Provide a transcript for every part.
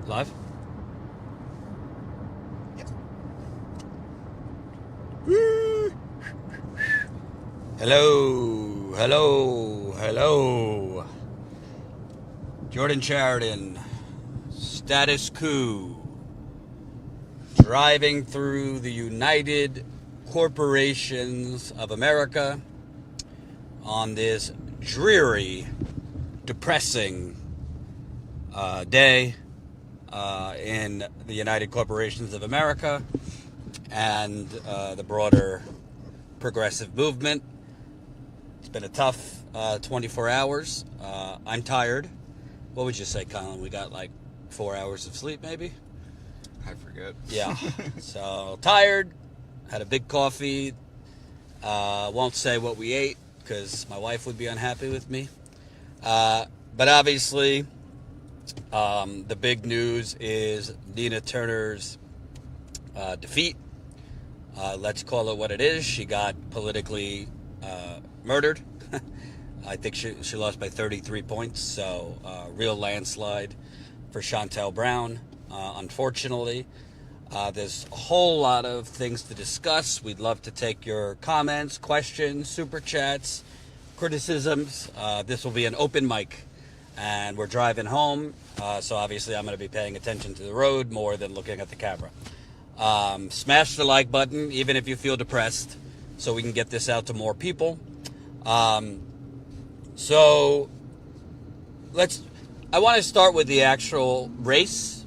Live? Yeah. Hello. Jordan Chariton, Status Coup, driving through the United Corporations of America on this dreary, depressing day in the United Corporations of America and the broader progressive movement. It's been a tough 24 hours. I'm tired. What would you say, Colin? We got like 4 hours of sleep, maybe? I forget. Yeah. So, tired. Had a big coffee. Won't say what we ate because my wife would be unhappy with me. But obviously, the big news is Nina Turner's defeat. Let's call it what it is. She got politically murdered. I think she lost by 33 points, so real landslide for Shontel Brown, unfortunately. There's a whole lot of things to discuss. We'd love to take your comments, questions, super chats, criticisms. This will be an open mic, and we're driving home, so obviously I'm going to be paying attention to the road more than looking at the camera. Smash the like button, even if you feel depressed, so we can get this out to more people. So I want to start with the actual race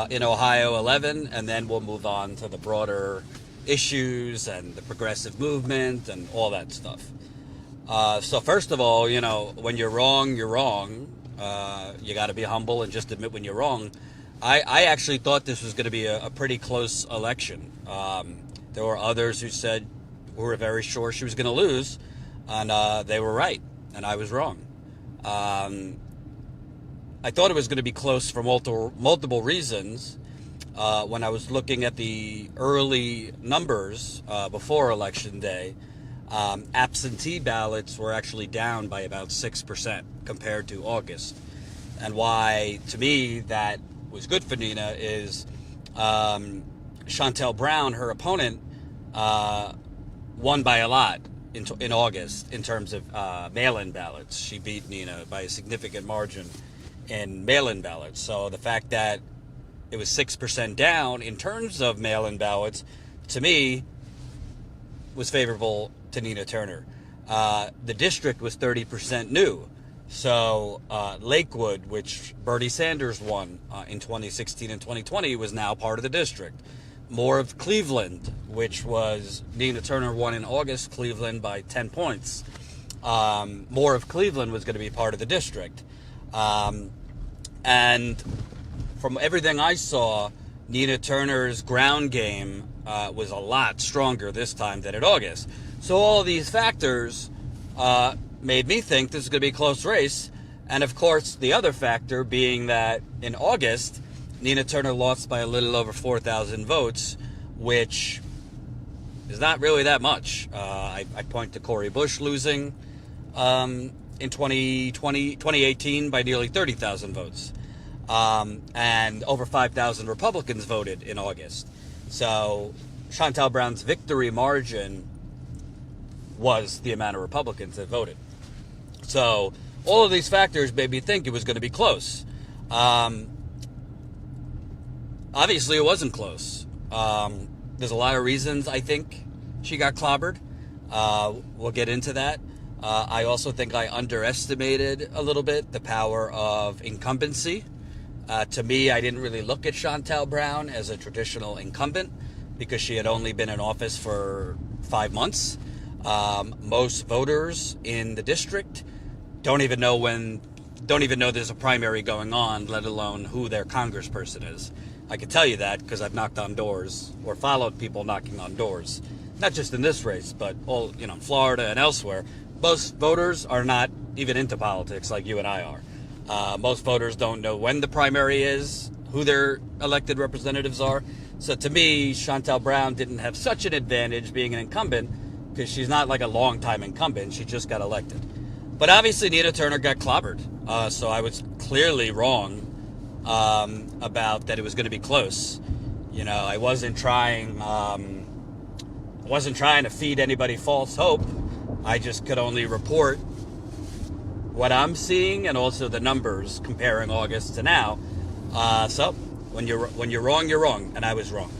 in Ohio 11, and then we'll move on to the broader issues and the progressive movement and all that stuff. So first of all, when you're wrong, you're wrong. You got to be humble and just admit when you're wrong. I actually thought this was going to be a pretty close election. There were others who were very sure she was going to lose, and they were right, and I was wrong. I thought it was going to be close for multiple reasons. When I was looking at the early numbers before Election Day, absentee ballots were actually down by about 6% compared to August. And why, to me, that was good for Nina is Shontel Brown, her opponent, won by a lot in August in terms of mail-in ballots. She beat Nina by a significant margin in mail-in ballots. So the fact that it was 6% down in terms of mail-in ballots, to me, was favorable to Nina Turner. The district was 30% new. So Lakewood, which Bernie Sanders won in 2016 and 2020, was now part of the district. More of Cleveland, which was Nina Turner won in August, Cleveland by 10 points. More of Cleveland was going to be part of the district. And from everything I saw, Nina Turner's ground game was a lot stronger this time than in August. So all these factors made me think this is going to be a close race. And of course, the other factor being that in August, Nina Turner lost by a little over 4,000 votes, which is not really that much. I point to Cori Bush losing in 2018 by nearly 30,000 votes. And over 5,000 Republicans voted in August. So Shontel Brown's victory margin was the amount of Republicans that voted. So all of these factors made me think it was going to be close. Obviously, it wasn't close. There's a lot of reasons I think she got clobbered. We'll get into that. I also think I underestimated a little bit the power of incumbency. To me, I didn't really look at Shontel Brown as a traditional incumbent because she had only been in office for 5 months. Most voters in the district don't even know there's a primary going on, let alone who their congressperson is. I can tell you that because I've knocked on doors or followed people knocking on doors, not just in this race, but all, in Florida and elsewhere. Most voters are not even into politics like you and I are. Most voters don't know when the primary is, who their elected representatives are. So to me, Shontel Brown didn't have such an advantage being an incumbent because she's not like a long-time incumbent. She just got elected. But obviously Nina Turner got clobbered. So I was clearly wrong about that it was going to be close. You know, I wasn't trying to feed anybody false hope. I just could only report what I'm seeing and also the numbers comparing August to now. So when you're wrong, you're wrong, and I was wrong.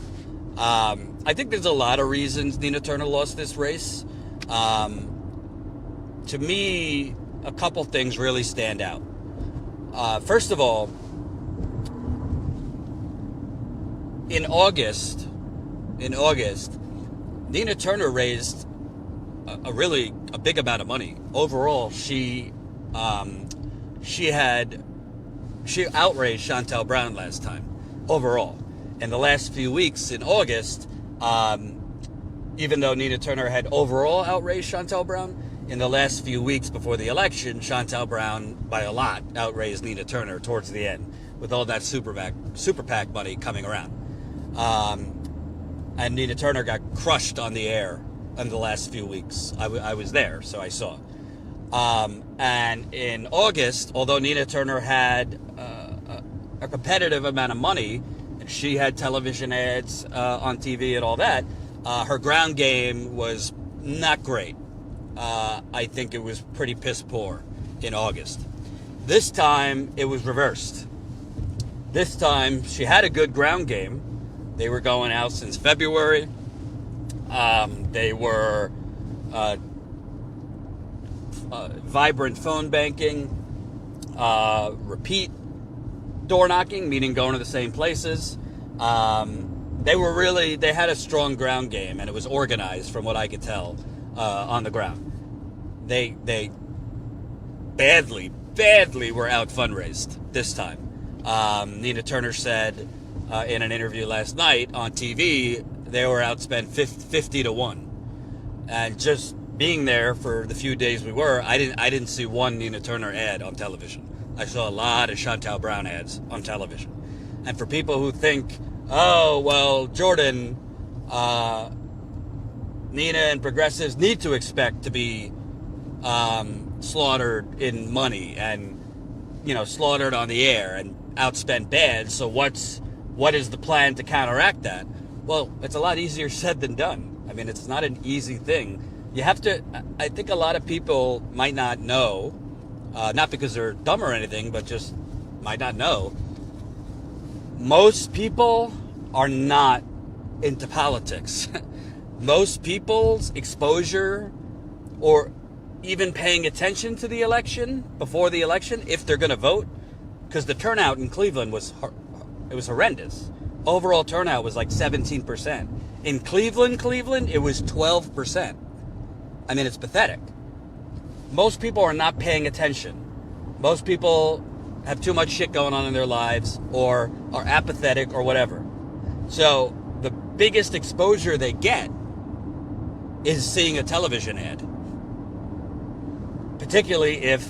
I think there's a lot of reasons Nina Turner lost this race. To me, a couple things really stand out. First of all, in August, Nina Turner raised a big amount of money. Overall, she outraised Shontel Brown last time. Overall, in the last few weeks in August, even though Nina Turner had overall outraised Shontel Brown, in the last few weeks before the election, Shontel Brown, by a lot, outraised Nina Turner towards the end, with all that super PAC money coming around. And Nina Turner got crushed on the air in the last few weeks. I was there, so I saw. And in August, although Nina Turner had a competitive amount of money, and she had television ads on TV and all that, her ground game was not great. I think it was pretty piss poor in August. This time, it was reversed. This time, she had a good ground game. They were going out since February. They were vibrant phone banking, repeat door knocking, meaning going to the same places. They had a strong ground game, and it was organized from what I could tell on the ground. They badly were out fundraised this time. Nina Turner said in an interview last night on TV, they were outspent 50-1. And just being there for the few days we were, I didn't see one Nina Turner ad on television. I saw a lot of Shontel Brown ads on television. And for people who think, oh, well, Jordan, Nina and progressives need to expect to be slaughtered in money and, slaughtered on the air and outspent bad. So what is the plan to counteract that? Well, it's a lot easier said than done. I mean, it's not an easy thing. You have to, I think a lot of people might not know, not because they're dumb or anything, but just might not know. Most people are not into politics. Most people's exposure or even paying attention to the election, before the election, if they're going to vote, because the turnout in Cleveland was horrendous. Overall turnout was like 17%. In Cleveland, it was 12%. I mean, it's pathetic. Most people are not paying attention. Most people have too much shit going on in their lives or are apathetic or whatever. So the biggest exposure they get is seeing a television ad. Particularly if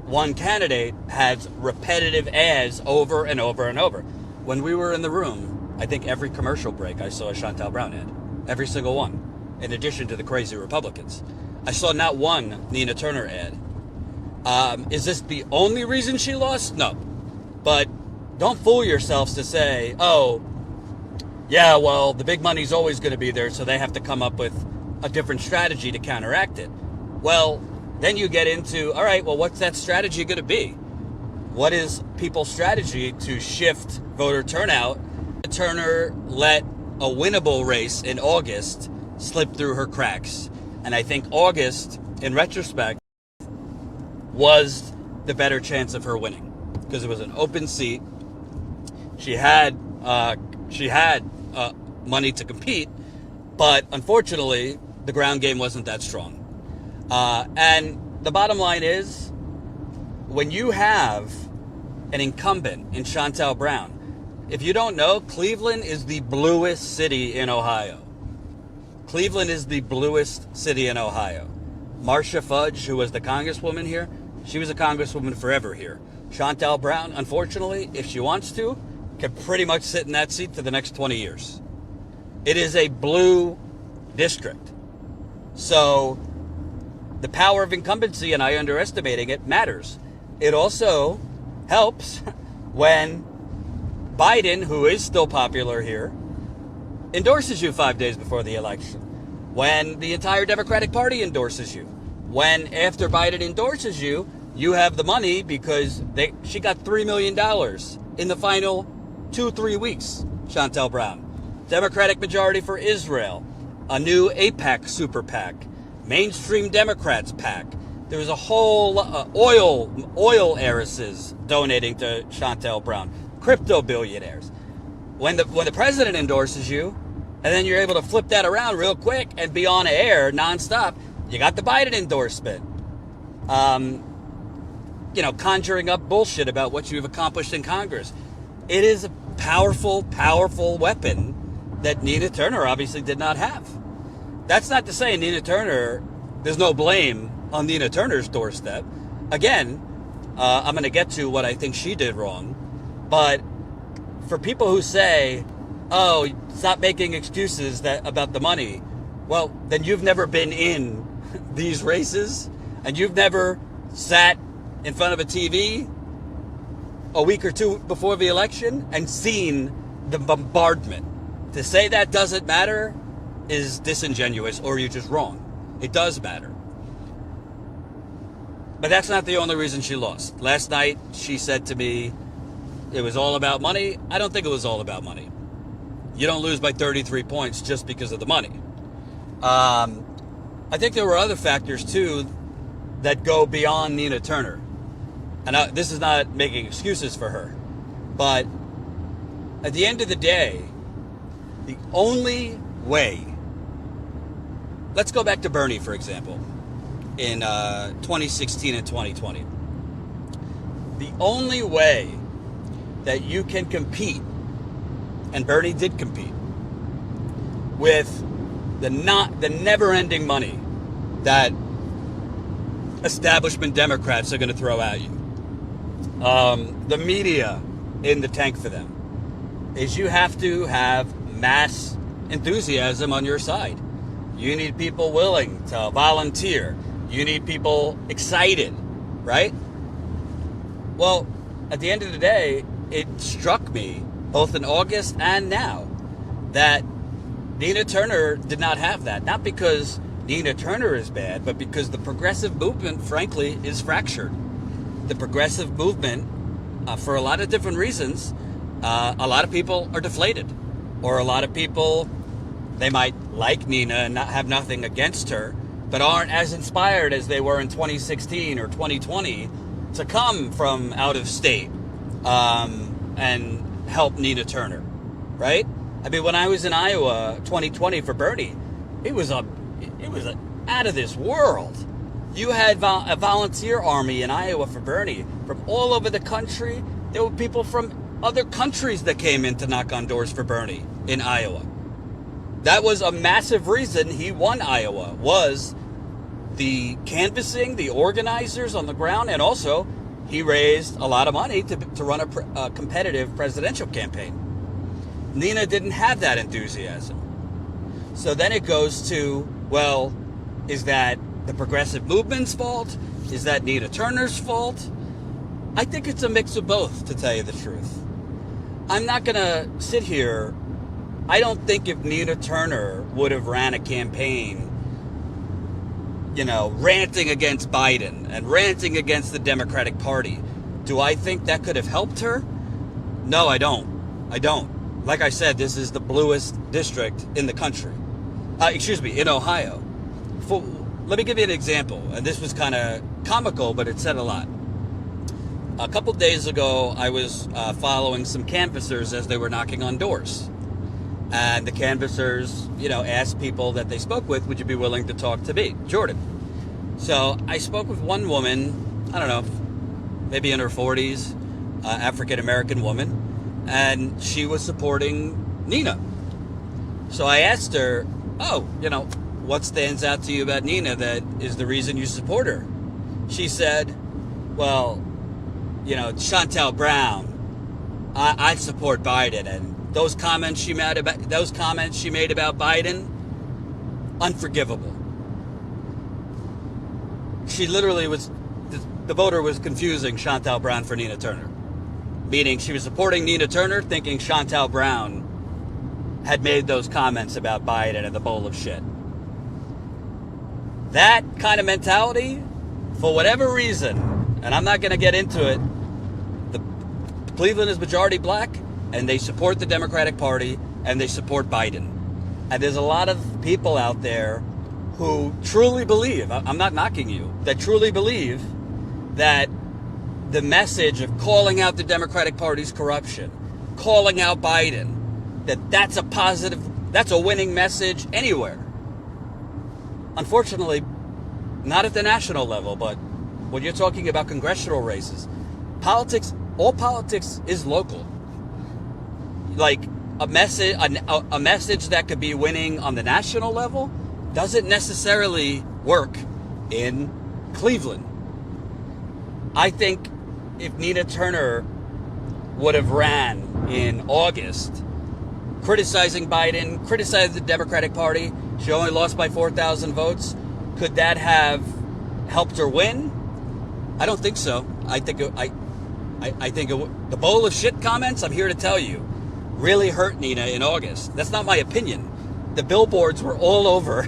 one candidate has repetitive ads over and over and over. When we were in the room, I think every commercial break I saw a Shontel Brown ad. Every single one. In addition to the crazy Republicans. I saw not one Nina Turner ad. Is this the only reason she lost? No. But don't fool yourselves to say, oh, yeah, well, the big money's always going to be there, so they have to come up with a different strategy to counteract it. Well, then you get into, all right, well, what's that strategy going to be? What is people's strategy to shift voter turnout? Turner let a winnable race in August slip through her cracks. And I think August, in retrospect, was the better chance of her winning. Because it was an open seat. She had money to compete, but unfortunately, the ground game wasn't that strong. And the bottom line is, when you have an incumbent in Shontel Brown, if you don't know, Cleveland is the bluest city in Ohio. Cleveland is the bluest city in Ohio. Marcia Fudge, who was the congresswoman here, she was a congresswoman forever here. Shontel Brown, unfortunately, if she wants to, can pretty much sit in that seat for the next 20 years. It is a blue district. So the power of incumbency, and I underestimating it, matters. It also helps when Biden, who is still popular here, endorses you 5 days before the election. When the entire Democratic Party endorses you. When after Biden endorses you, you have the money because she got $3 million in the final 2-3 weeks, Shontel Brown. Democratic majority for Israel. A new AIPAC super PAC. Mainstream Democrats PAC. There was a whole oil heiresses donating to Shontel Brown. Crypto billionaires. When the president endorses you, and then you're able to flip that around real quick and be on air nonstop, you got the Biden endorsement. Conjuring up bullshit about what you've accomplished in Congress. It is a powerful, powerful weapon that Nina Turner obviously did not have. That's not to say there's no blame on Nina Turner's doorstep. Again, I'm going to get to what I think she did wrong. But for people who say, oh, stop making excuses about the money, well, then you've never been in these races and you've never sat in front of a TV a week or two before the election and seen the bombardment. To say that doesn't matter is disingenuous, or you're just wrong. It does matter. But that's not the only reason she lost. Last night, she said to me, it was all about money. I don't think it was all about money. You don't lose by 33 points just because of the money. I think there were other factors, too, that go beyond Nina Turner. And this is not making excuses for her. But at the end of the day, the only way... Let's go back to Bernie, for example, in 2016 and 2020. The only way that you can compete, and Bernie did compete, with the never-ending money that establishment Democrats are going to throw at you, the media in the tank for them, is you have to have mass enthusiasm on your side. You need people willing to volunteer. You need people excited, right? Well, at the end of the day, it struck me, both in August and now, that Nina Turner did not have that. Not because Nina Turner is bad, but because the progressive movement, frankly, is fractured. The progressive movement, for a lot of different reasons, a lot of people are deflated. Or a lot of people, they might like Nina and not have nothing against her, but aren't as inspired as they were in 2016 or 2020 to come from out of state and help Nina Turner, right? I mean, when I was in Iowa 2020 for Bernie, it was out of this world. You had a volunteer army in Iowa for Bernie from all over the country. There were people from other countries that came in to knock on doors for Bernie in Iowa. That was a massive reason he won Iowa, was the canvassing, the organizers on the ground, and also he raised a lot of money to run a competitive presidential campaign. Nina didn't have that enthusiasm. So then it goes to, well, is that the progressive movement's fault? Is that Nina Turner's fault? I think it's a mix of both, to tell you the truth. I'm not going to sit here. I don't think if Nina Turner would have ran a campaign, ranting against Biden and ranting against the Democratic Party, do I think that could have helped her? No, I don't. Like I said, this is the bluest district in the country. In Ohio. Let me give you an example. And this was kind of comical, but it said a lot. A couple days ago, I was following some canvassers as they were knocking on doors. And the canvassers, asked people that they spoke with, would you be willing to talk to me, Jordan? So I spoke with one woman, I don't know, maybe in her 40s, African-American woman, and she was supporting Nina. So I asked her, what stands out to you about Nina that is the reason you support her? She said, well, Shontel Brown, I support Biden, and those comments she made about Biden, unforgivable. She literally the voter was confusing Shontel Brown for Nina Turner. meaning she was supporting Nina Turner, thinking Shontel Brown had made those comments about Biden and the bowl of shit. That kind of mentality, for whatever reason, and I'm not going to get into it, Cleveland is majority black, and they support the Democratic Party, and they support Biden. And there's a lot of people out there who truly believe, I'm not knocking you, that truly believe that the message of calling out the Democratic Party's corruption, calling out Biden, that's a positive, that's a winning message anywhere. Unfortunately, not at the national level, but when you're talking about congressional races, all politics is local. Like a message that could be winning on the national level doesn't necessarily work in Cleveland. I think if Nina Turner would have ran in August, criticizing Biden, criticizing the Democratic Party, she only lost by 4,000 votes. Could that have helped her win? I don't think so. I think the bowl of shit comments, I'm here to tell you, really hurt Nina in August. That's not my opinion. The billboards were all over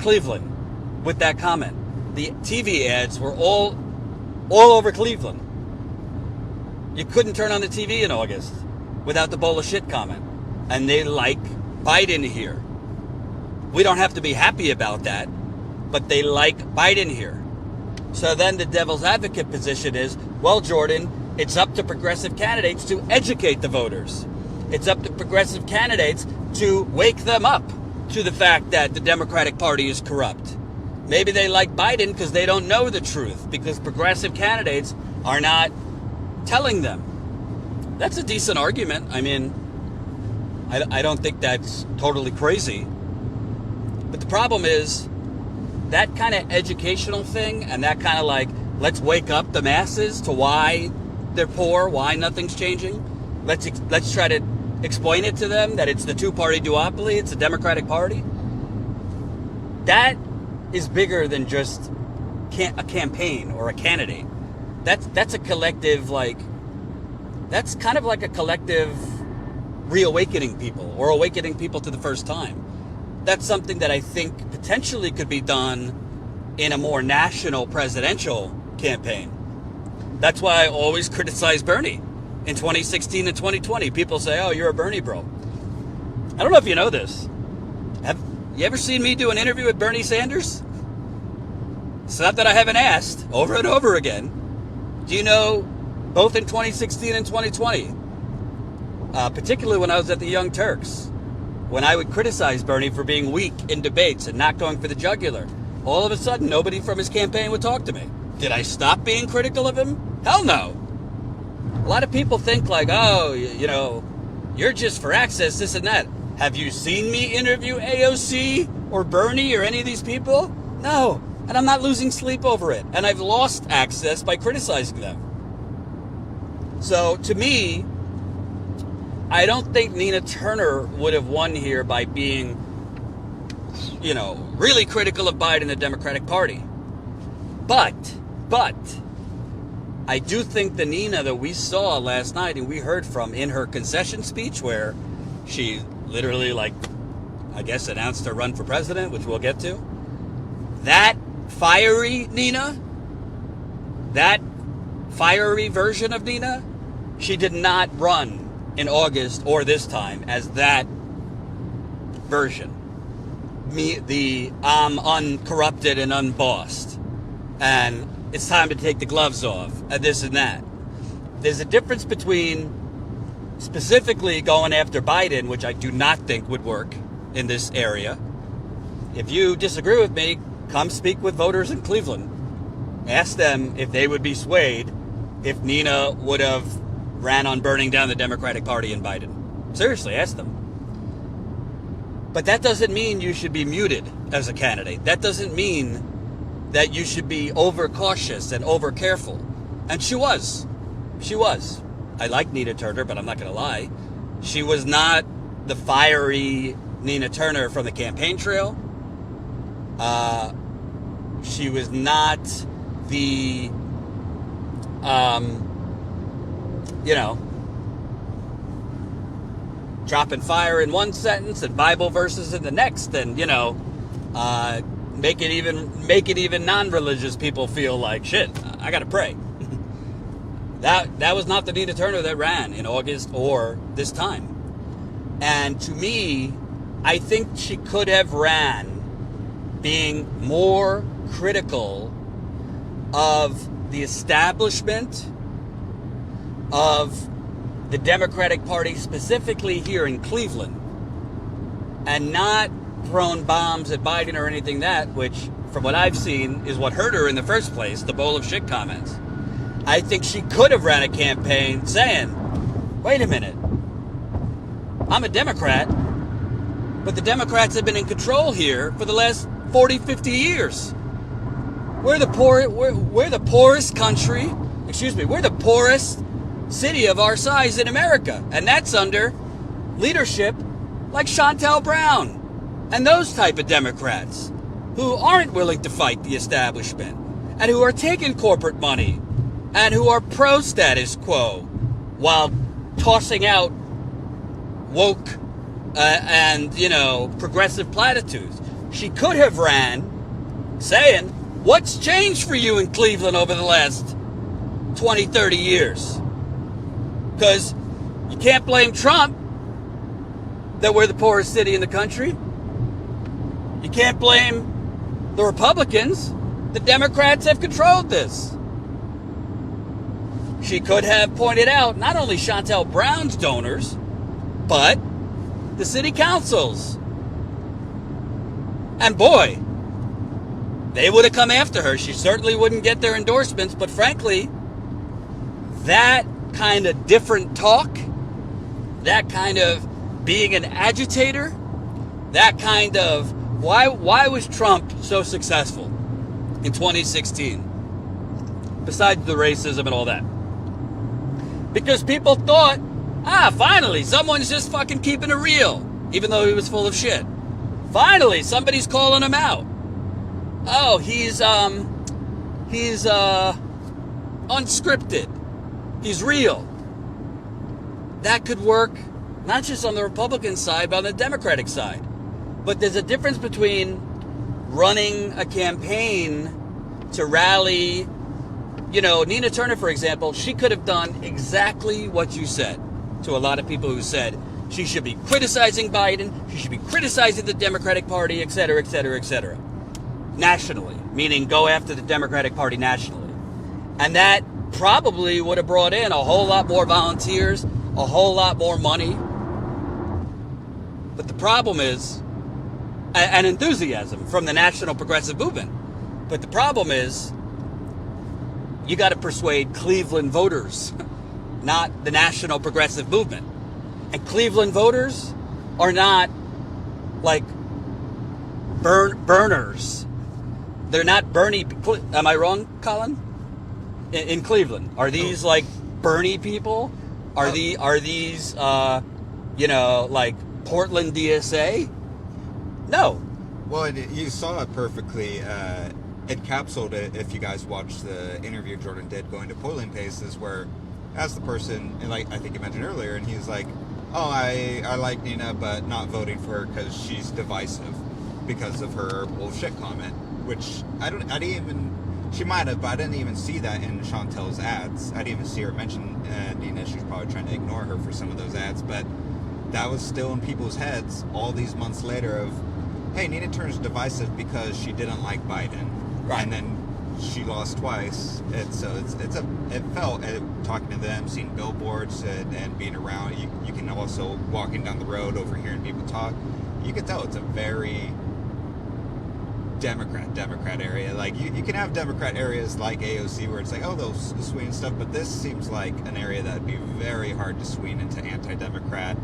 Cleveland with that comment. The TV ads were all over Cleveland. You couldn't turn on the TV in August without the bowl of shit comment. And they like Biden here. We don't have to be happy about that, but they like Biden here. So then the devil's advocate position is, well, Jordan, it's up to progressive candidates to educate the voters. It's up to progressive candidates to wake them up to the fact that the Democratic Party is corrupt. Maybe they like Biden because they don't know the truth, because progressive candidates are not telling them. That's a decent argument. I mean, I don't think that's totally crazy. But the problem is that kind of educational thing and that kind of like, let's wake up the masses to why they're poor, why nothing's changing. Let's try to explain it to them that it's the two-party duopoly, it's the Democratic Party. That is bigger than just a campaign or a candidate. That's a collective, like, that's kind of like a collective reawakening people or awakening people to the first time. That's something that I think potentially could be done in a more national presidential campaign. That's why I always criticize Bernie in 2016 and 2020. People say, oh, you're a Bernie bro. I don't know if you know this. Have you ever seen me do an interview with Bernie Sanders? It's not that I haven't asked over and over again. Do you know, both in 2016 and 2020, particularly when I was at the Young Turks, when I would criticize Bernie for being weak in debates and not going for the jugular, all of a sudden nobody from his campaign would talk to me. Did I stop being critical of him? Hell no. A lot of people think like, oh, you know, you're just for access, this and that. Have you seen me interview AOC or Bernie or any of these people? No. And I'm not losing sleep over it. And I've lost access by criticizing them. So to me, I don't think Nina Turner would have won here by being, you know, really critical of Biden and the Democratic Party. But I do think the Nina that we saw last night and we heard from in her concession speech, where she literally, like, I guess announced her run for president, which we'll get to, that fiery Nina, that fiery version of Nina, she did not run in August or this time as that version. I'm uncorrupted and unbossed, and it's time to take the gloves off, and this and that. There's a difference between specifically going after Biden, which I do not think would work in this area. If you disagree with me, come speak with voters in Cleveland. Ask them if they would be swayed if Nina would have ran on burning down the Democratic Party and Biden. Seriously, ask them. But that doesn't mean you should be muted as a candidate. That doesn't mean that you should be overcautious and over careful. And she was. She was. I like Nina Turner, but I'm not going to lie. She was not the fiery Nina Turner from the campaign trail. She was not the, dropping fire in one sentence and Bible verses in the next, and make it even non-religious people feel like shit. I gotta pray. That was not the Nina Turner that ran in August or this time. And to me, I think she could have ran being more critical of the establishment of the Democratic Party, specifically here in Cleveland, and not thrown bombs at Biden or anything which, from what I've seen, is what hurt her in the first place, the bowl of shit comments. I think she could have ran a campaign saying, wait a minute, I'm a Democrat, but the Democrats have been in control here for the last 40, 50 years. We're the poorest country, we're the poorest city of our size in America, and that's under leadership like Shontel Brown and those type of Democrats who aren't willing to fight the establishment and who are taking corporate money and who are pro-status quo while tossing out woke and progressive platitudes. She could have ran saying, what's changed for you in Cleveland over the last 20, 30 years? Because you can't blame Trump that we're the poorest city in the country. You can't blame the Republicans. The Democrats have controlled this. She could have pointed out not only Shontel Brown's donors, but the city councils. And boy, they would have come after her. She certainly wouldn't get their endorsements, but frankly, that kind of different talk, that kind of being an agitator, that kind of why was Trump so successful in 2016 besides the racism and all that? Because people thought, finally somone's just fucking keeping it real, even though he was full of shit. Finally somebody's calling him out. Oh, he's unscripted. He's real. That could work not just on the Republican side, but on the Democratic side. But there's a difference between running a campaign to rally, Nina Turner, for example, she could have done exactly what you said to a lot of people who said she should be criticizing Biden, she should be criticizing the Democratic Party, et cetera, et cetera, et cetera. Nationally, meaning go after the Democratic Party nationally. And that probably would have brought in a whole lot more volunteers, a whole lot more money. But the problem is, and enthusiasm from the National Progressive Movement. But the problem is, you got to persuade Cleveland voters, not the National Progressive Movement. And Cleveland voters are not like burners. They're not Bernie. Am I wrong, Colin? In Cleveland, are these like Bernie people? Are these like Portland DSA? No. Well, you saw it perfectly. It encapsulated it if you guys watched the interview Jordan did going to polling places, where as the person, and like I think you mentioned earlier, and he was like, oh, I like Nina, but not voting for her because she's divisive because of her bullshit comment, which she might have, but I didn't even see that in Shontel's ads. I didn't even see her mention Nina. She was probably trying to ignore her for some of those ads, but that was still in people's heads all these months later of, hey, Nina Turner's divisive because she didn't like Biden. Right. And then she lost twice. It felt, talking to them, seeing billboards and being around, you can also, walking down the road, overhearing people talk, you can tell it's a very Democrat area. Like, you can have Democrat areas like AOC where it's like, oh, they'll swing and stuff, but this seems like an area that would be very hard to swing into anti-Democrat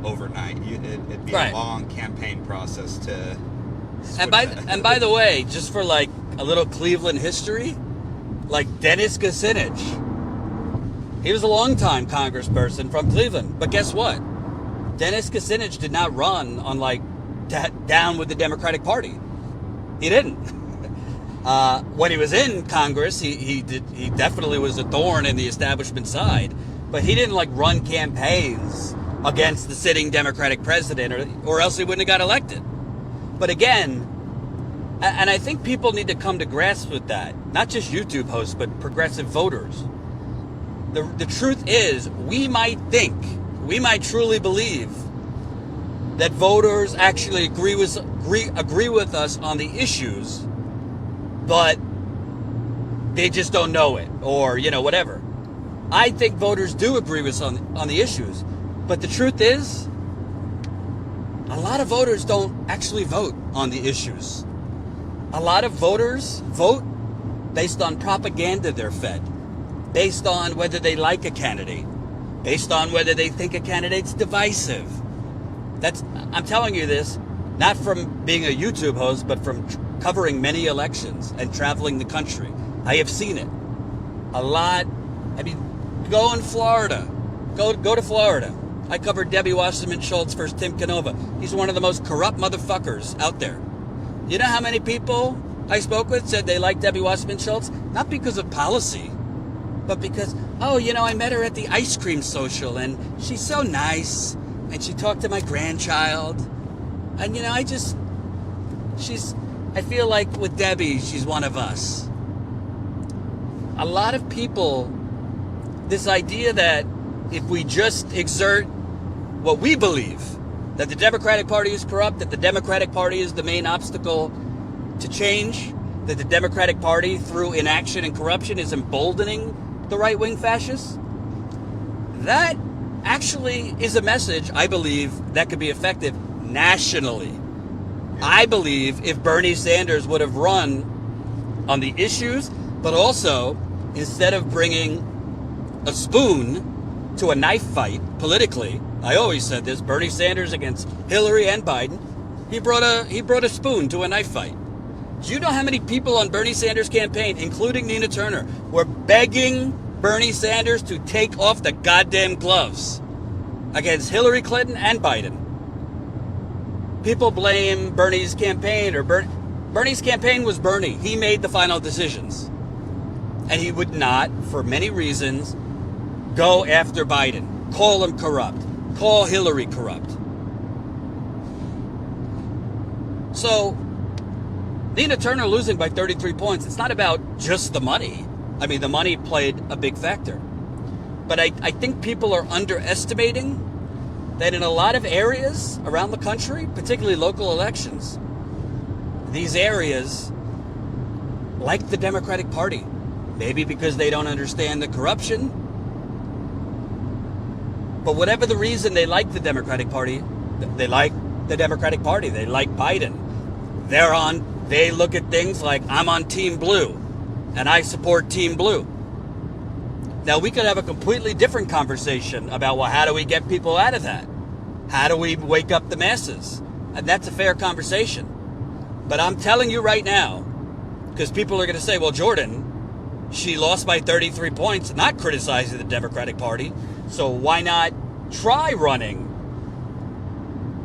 overnight. It'd be a long campaign process to... And by the way, just for like a little Cleveland history, like Dennis Kucinich, he was a longtime congressperson from Cleveland, but guess what? Dennis Kucinich did not run on like down with the Democratic Party. He didn't. When he was in Congress, he definitely was a thorn in the establishment side, but he didn't like run campaigns against the sitting Democratic president, or else he wouldn't have got elected. But again, and I think people need to come to grasp with that, not just YouTube hosts, but progressive voters. The truth is, we might truly believe that voters actually agree with us on the issues, but they just don't know it, or whatever. I think voters do agree with us on the issues, but the truth is, a lot of voters don't actually vote on the issues. A lot of voters vote based on propaganda they're fed, based on whether they like a candidate, based on whether they think a candidate's divisive. I'm telling you this, not from being a YouTube host, but from covering many elections and traveling the country. I have seen it a lot. I mean, go in Florida. Go to Florida. I covered Debbie Wasserman Schultz versus Tim Canova. He's one of the most corrupt motherfuckers out there. You know how many people I spoke with said they liked Debbie Wasserman Schultz? Not because of policy, but because, I met her at the ice cream social, and she's so nice, and she talked to my grandchild. And, I feel like with Debbie, she's one of us. A lot of people, this idea that if we just exert what we believe, that the Democratic Party is corrupt, that the Democratic Party is the main obstacle to change, that the Democratic Party, through inaction and corruption, is emboldening the right-wing fascists, that actually is a message, I believe, that could be effective nationally. I believe if Bernie Sanders would have run on the issues, but also, instead of bringing a spoon to a knife fight politically, I always said this, Bernie Sanders against Hillary and Biden, he brought a spoon to a knife fight. Do you know how many people on Bernie Sanders' campaign, including Nina Turner, were begging Bernie Sanders to take off the goddamn gloves against Hillary Clinton and Biden? People blame Bernie's campaign, or Bernie's campaign was Bernie. He made the final decisions. And he would not, for many reasons, go after Biden, call him corrupt, call Hillary corrupt. So, Nina Turner losing by 33 points, it's not about just the money. I mean, the money played a big factor. But I think people are underestimating that in a lot of areas around the country, particularly local elections, these areas like the Democratic Party. Maybe because they don't understand the corruption. But whatever the reason they like the Democratic Party, they like the Democratic Party. They like Biden. They look at things like, I'm on Team Blue, and I support Team Blue. Now, we could have a completely different conversation about, well, how do we get people out of that? How do we wake up the masses? And that's a fair conversation. But I'm telling you right now, because people are going to say, well, Jordan, she lost by 33 points, not criticizing the Democratic Party. So why not try running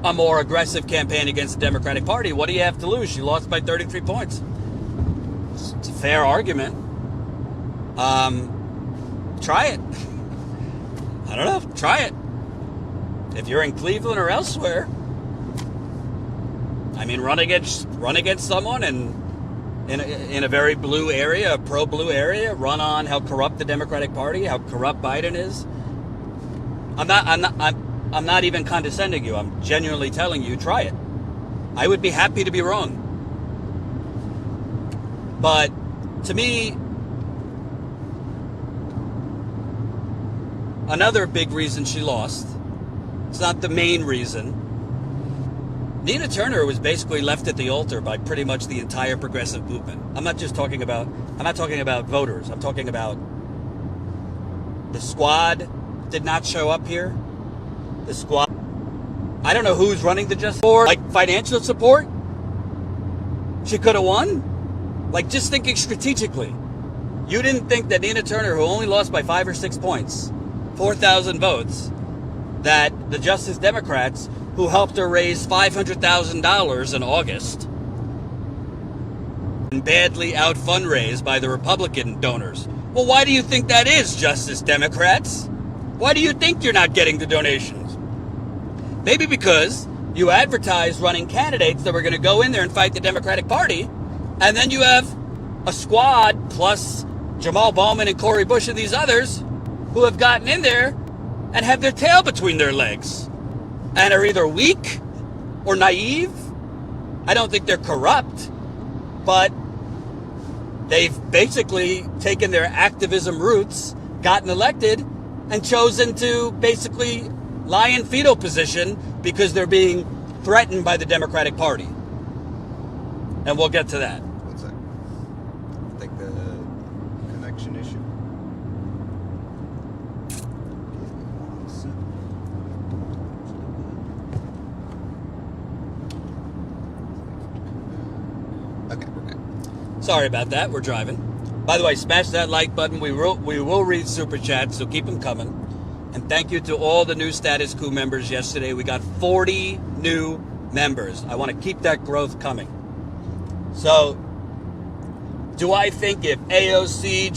a more aggressive campaign against the Democratic Party? What do you have to lose? She lost by 33 points. It's a fair argument. Try it. I don't know. Try it. If you're in Cleveland or elsewhere, I mean, run against someone and in a very blue area, a pro-blue area, run on how corrupt the Democratic Party, how corrupt Biden is. I'm not even condescending you. I'm genuinely telling you, try it. I would be happy to be wrong. But to me, another big reason she lost, it's not the main reason. Nina Turner was basically left at the altar by pretty much the entire progressive movement. I'm not talking about voters. I'm talking about the squad did not show up here. The squad, I don't know who's running the Justice Board. Like financial support, she could have won. Like, just thinking strategically. You didn't think that Nina Turner, who only lost by 5 or 6 points, 4,000 votes, that the Justice Democrats, who helped her raise $500,000 in August, and badly out fundraised by the Republican donors. Well, why do you think that is, Justice Democrats? Why do you think you're not getting the donations? Maybe because you advertised running candidates that were going to go in there and fight the Democratic Party, and then you have a squad plus Jamal Bowman and Cori Bush and these others who have gotten in there and have their tail between their legs and are either weak or naive. I don't think they're corrupt, but they've basically taken their activism roots, gotten elected, and chosen to basically lie in fetal position because they're being threatened by the Democratic Party. And we'll get to that. One sec. I think the connection issue. Okay, we're good. Sorry about that. We're driving. By the way, smash that like button. We will read super chats, so keep them coming. And thank you to all the new Status Coup members yesterday. We got 40 new members. I want to keep that growth coming. So, do I think if AOC,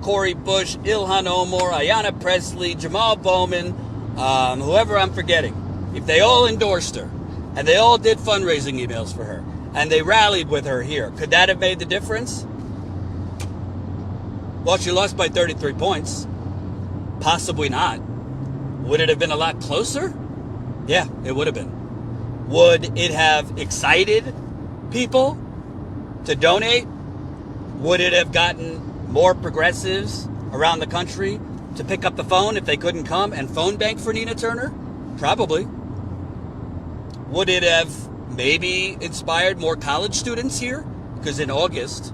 Cori Bush, Ilhan Omar, Ayanna Pressley, Jamal Bowman, whoever I'm forgetting, if they all endorsed her and they all did fundraising emails for her and they rallied with her here, could that have made the difference? Well, she lost by 33 points. Possibly not. Would it have been a lot closer? Yeah, it would have been. Would it have excited people to donate? Would it have gotten more progressives around the country to pick up the phone if they couldn't come and phone bank for Nina Turner? Probably. Would it have maybe inspired more college students here? Because in August,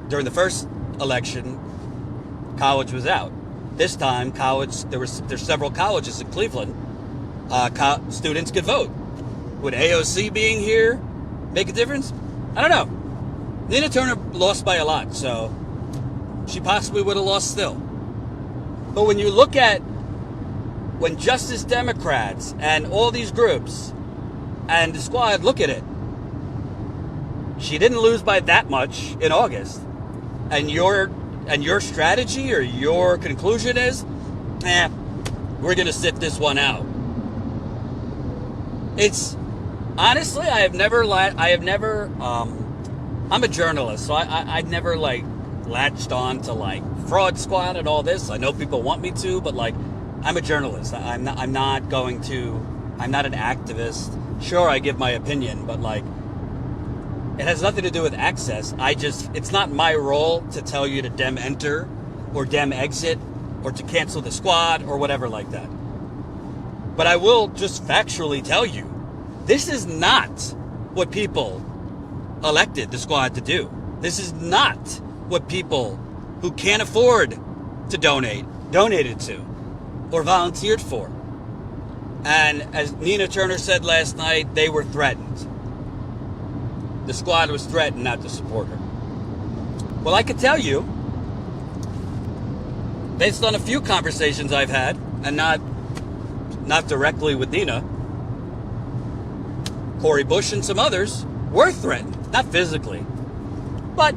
during the first election, college was out. This time, there's several colleges in Cleveland. Students could vote. Would AOC being here make a difference? I don't know. Nina Turner lost by a lot, so she possibly would have lost still. But when you look at when Justice Democrats and all these groups and the squad look at it, she didn't lose by that much in August. And your strategy or your conclusion is, we're going to sit this one out. It's honestly, I'm a journalist, so I never latched on to fraud squad and all this. I know people want me to, but I'm a journalist. I'm not an activist. Sure, I give my opinion, but it has nothing to do with access. It's not my role to tell you to dem enter or dem exit or to cancel the squad or whatever like that. But I will just factually tell you, this is not what people elected the squad to do. This is not what people who can't afford to donated to or volunteered for. And as Nina Turner said last night, they were threatened. The squad was threatened not to support her. Well, I can tell you, based on a few conversations I've had, and not directly with Nina, Cori Bush and some others were threatened. Not physically, but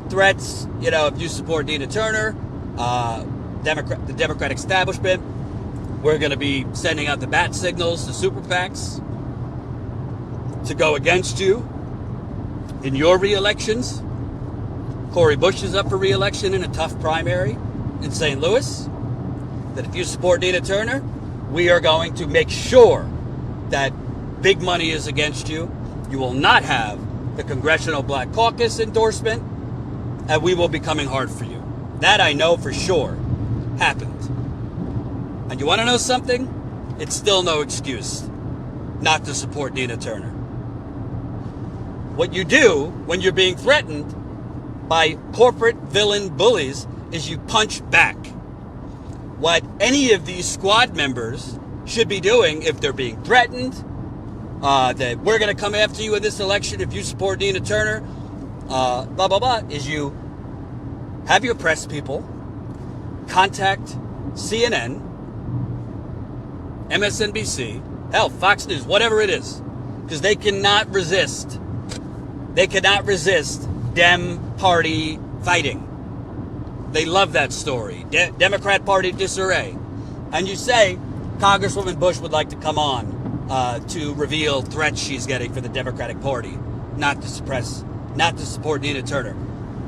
threats, if you support Nina Turner, the Democratic establishment, we're going to be sending out the bat signals to super PACs to go against you in your re-elections. Cori Bush is up for re-election in a tough primary in St. Louis. That if you support Nina Turner, we are going to make sure that big money is against you. You will not have the Congressional Black Caucus endorsement, and we will be coming hard for you. That I know for sure happened. And you want to know something? It's still no excuse not to support Nina Turner. What you do when you're being threatened by corporate villain bullies is you punch back. What any of these squad members should be doing if they're being threatened, that we're going to come after you in this election if you support Nina Turner, blah, blah, blah, is you have your press people contact CNN, MSNBC, hell, Fox News, whatever it is, because they cannot resist. They cannot resist Dem Party fighting. They love that story. Democrat Party disarray. And you say, Congresswoman Bush would like to come on to reveal threats she's getting for the Democratic Party, not to support Nina Turner.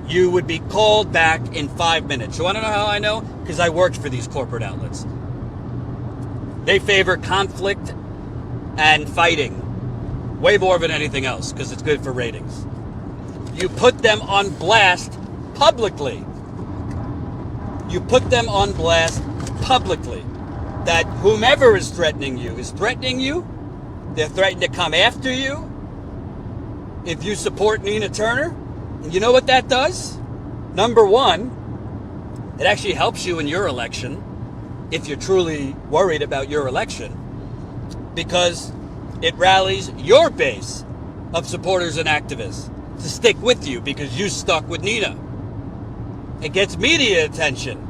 You would be called back in 5 minutes. You want to know how I know? Because I worked for these corporate outlets. They favor conflict and fighting way more than anything else because it's good for ratings. You put them on blast publicly. That whomever is threatening you, they're threatening to come after you if you support Nina Turner. And you know what that does? Number one, it actually helps you in your election if you're truly worried about your election, because it rallies your base of supporters and activists to stick with you because you stuck with Nina. It gets media attention.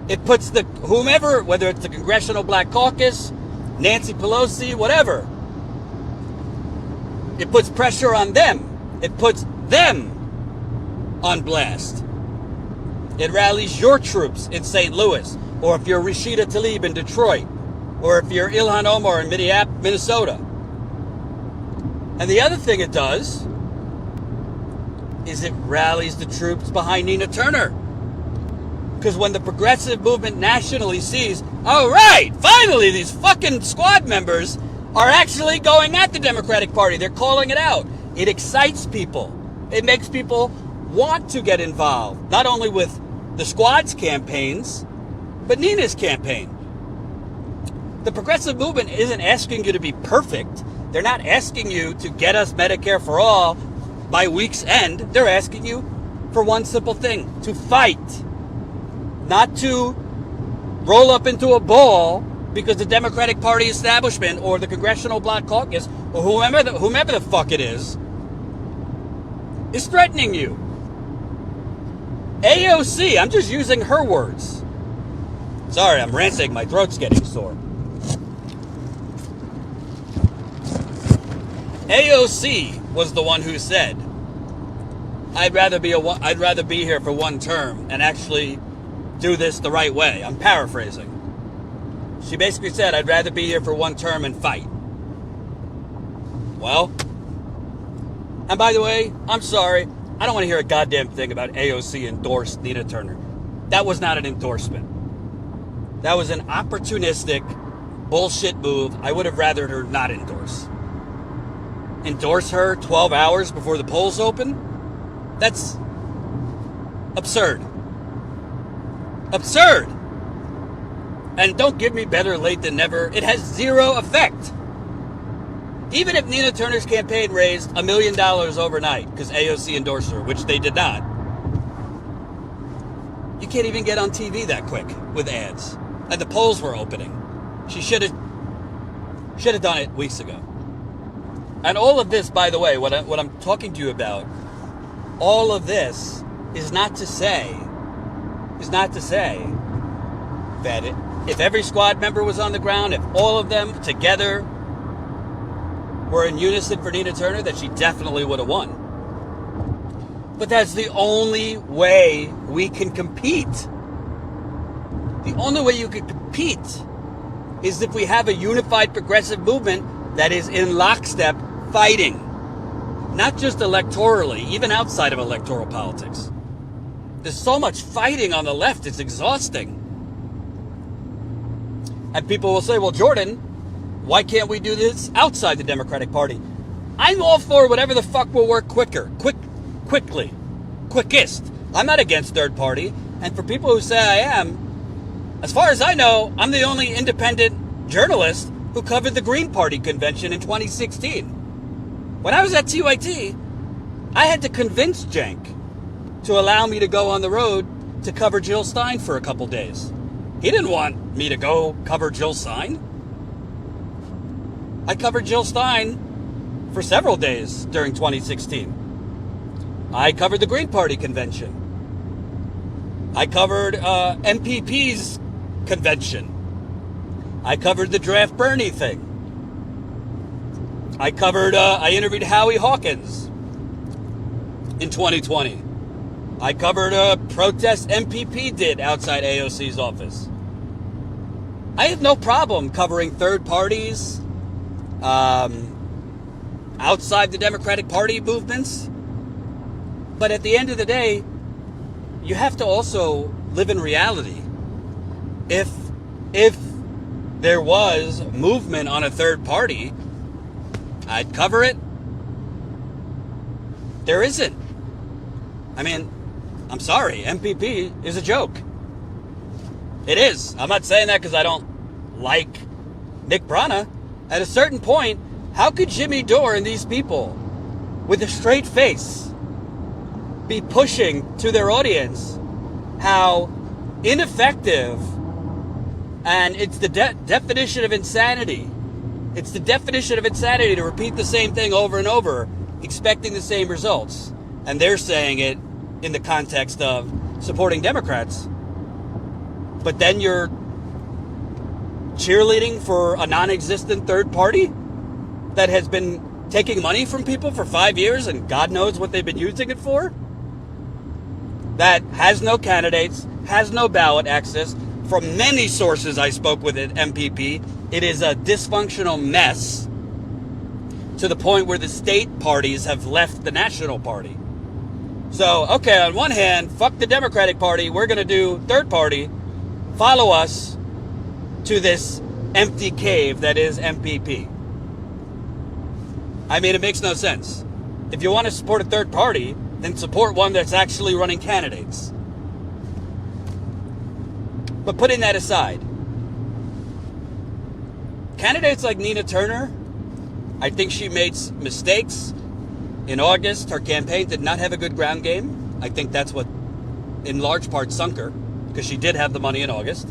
It puts whomever, whether it's the Congressional Black Caucus, Nancy Pelosi, whatever, it puts pressure on them. It puts them on blast. It rallies your troops in St. Louis, or if you're Rashida Tlaib in Detroit, or if you're Ilhan Omar in Minnesota. And the other thing it does is it rallies the troops behind Nina Turner. Because when the progressive movement nationally sees, all right, finally these fucking squad members are actually going at the Democratic Party. They're calling it out. It excites people. It makes people want to get involved, not only with the squad's campaigns, but Nina's campaign. The progressive movement isn't asking you to be perfect. They're not asking you to get us Medicare for all by week's end. They're asking you for one simple thing: to fight. Not to roll up into a ball because the Democratic Party establishment or the Congressional Black Caucus or whomever the fuck it is threatening you. AOC, I'm just using her words. Sorry, I'm ranting. My throat's getting sore. AOC was the one who said, I'd rather be here for one term and actually do this the right way. I'm paraphrasing. She basically said, I'd rather be here for one term and fight. Well, and by the way, I'm sorry, I don't want to hear a goddamn thing about AOC endorsed Nina Turner. That was not an endorsement. That was an opportunistic bullshit move I would have rathered her not endorse. Endorse her 12 hours before the polls open? That's absurd. Absurd. And don't give me better late than never. It has zero effect. Even if Nina Turner's campaign raised $1 million overnight because AOC endorsed her, which they did not, you can't even get on TV that quick with ads. And the polls were opening. She should have done it weeks ago. And all of this, by the way, what I'm talking to you about, all of this is not to say that if every squad member was on the ground, if all of them together were in unison for Nina Turner, that she definitely would have won. But that's the only way we can compete. The only way you can compete is if we have a unified progressive movement that is in lockstep fighting. Not just electorally, even outside of electoral politics. There's so much fighting on the left, it's exhausting. And people will say, well, Jordan, why can't we do this outside the Democratic Party? I'm all for whatever the fuck will work quickest. I'm not against third party. And for people who say I am, as far as I know, I'm the only independent journalist who covered the Green Party convention in 2016. When I was at TYT, I had to convince Cenk to allow me to go on the road to cover Jill Stein for a couple days. He didn't want me to go cover Jill Stein. I covered Jill Stein for several days during 2016. I covered the Green Party convention. I covered MPP's convention. I covered the Draft Bernie thing. I interviewed Howie Hawkins in 2020. I covered a protest MPP did outside AOC's office. I have no problem covering third parties outside the Democratic Party movements. But at the end of the day, you have to also live in reality. If there was movement on a third party, I'd cover it. There isn't. I mean, I'm sorry, MPP is a joke. It is. I'm not saying that because I don't like Nick Brana. At a certain point, how could Jimmy Dore and these people, with a straight face, be pushing to their audience how ineffective, and it's the definition of insanity. It's the definition of insanity to repeat the same thing over and over, expecting the same results. And they're saying it in the context of supporting Democrats. But then you're cheerleading for a non-existent third party that has been taking money from people for 5 years and God knows what they've been using it for? That has no candidates, has no ballot access. From many sources I spoke with at MPP, it is a dysfunctional mess to the point where the state parties have left the national party. So, okay, on one hand, fuck the Democratic Party, we're going to do third party. Follow us to this empty cave that is MPP. I mean, it makes no sense. If you want to support a third party, then support one that's actually running candidates. But putting that aside, candidates like Nina Turner, I think she made mistakes. In August, her campaign did not have a good ground game. I think that's what, in large part, sunk her, because she did have the money in August.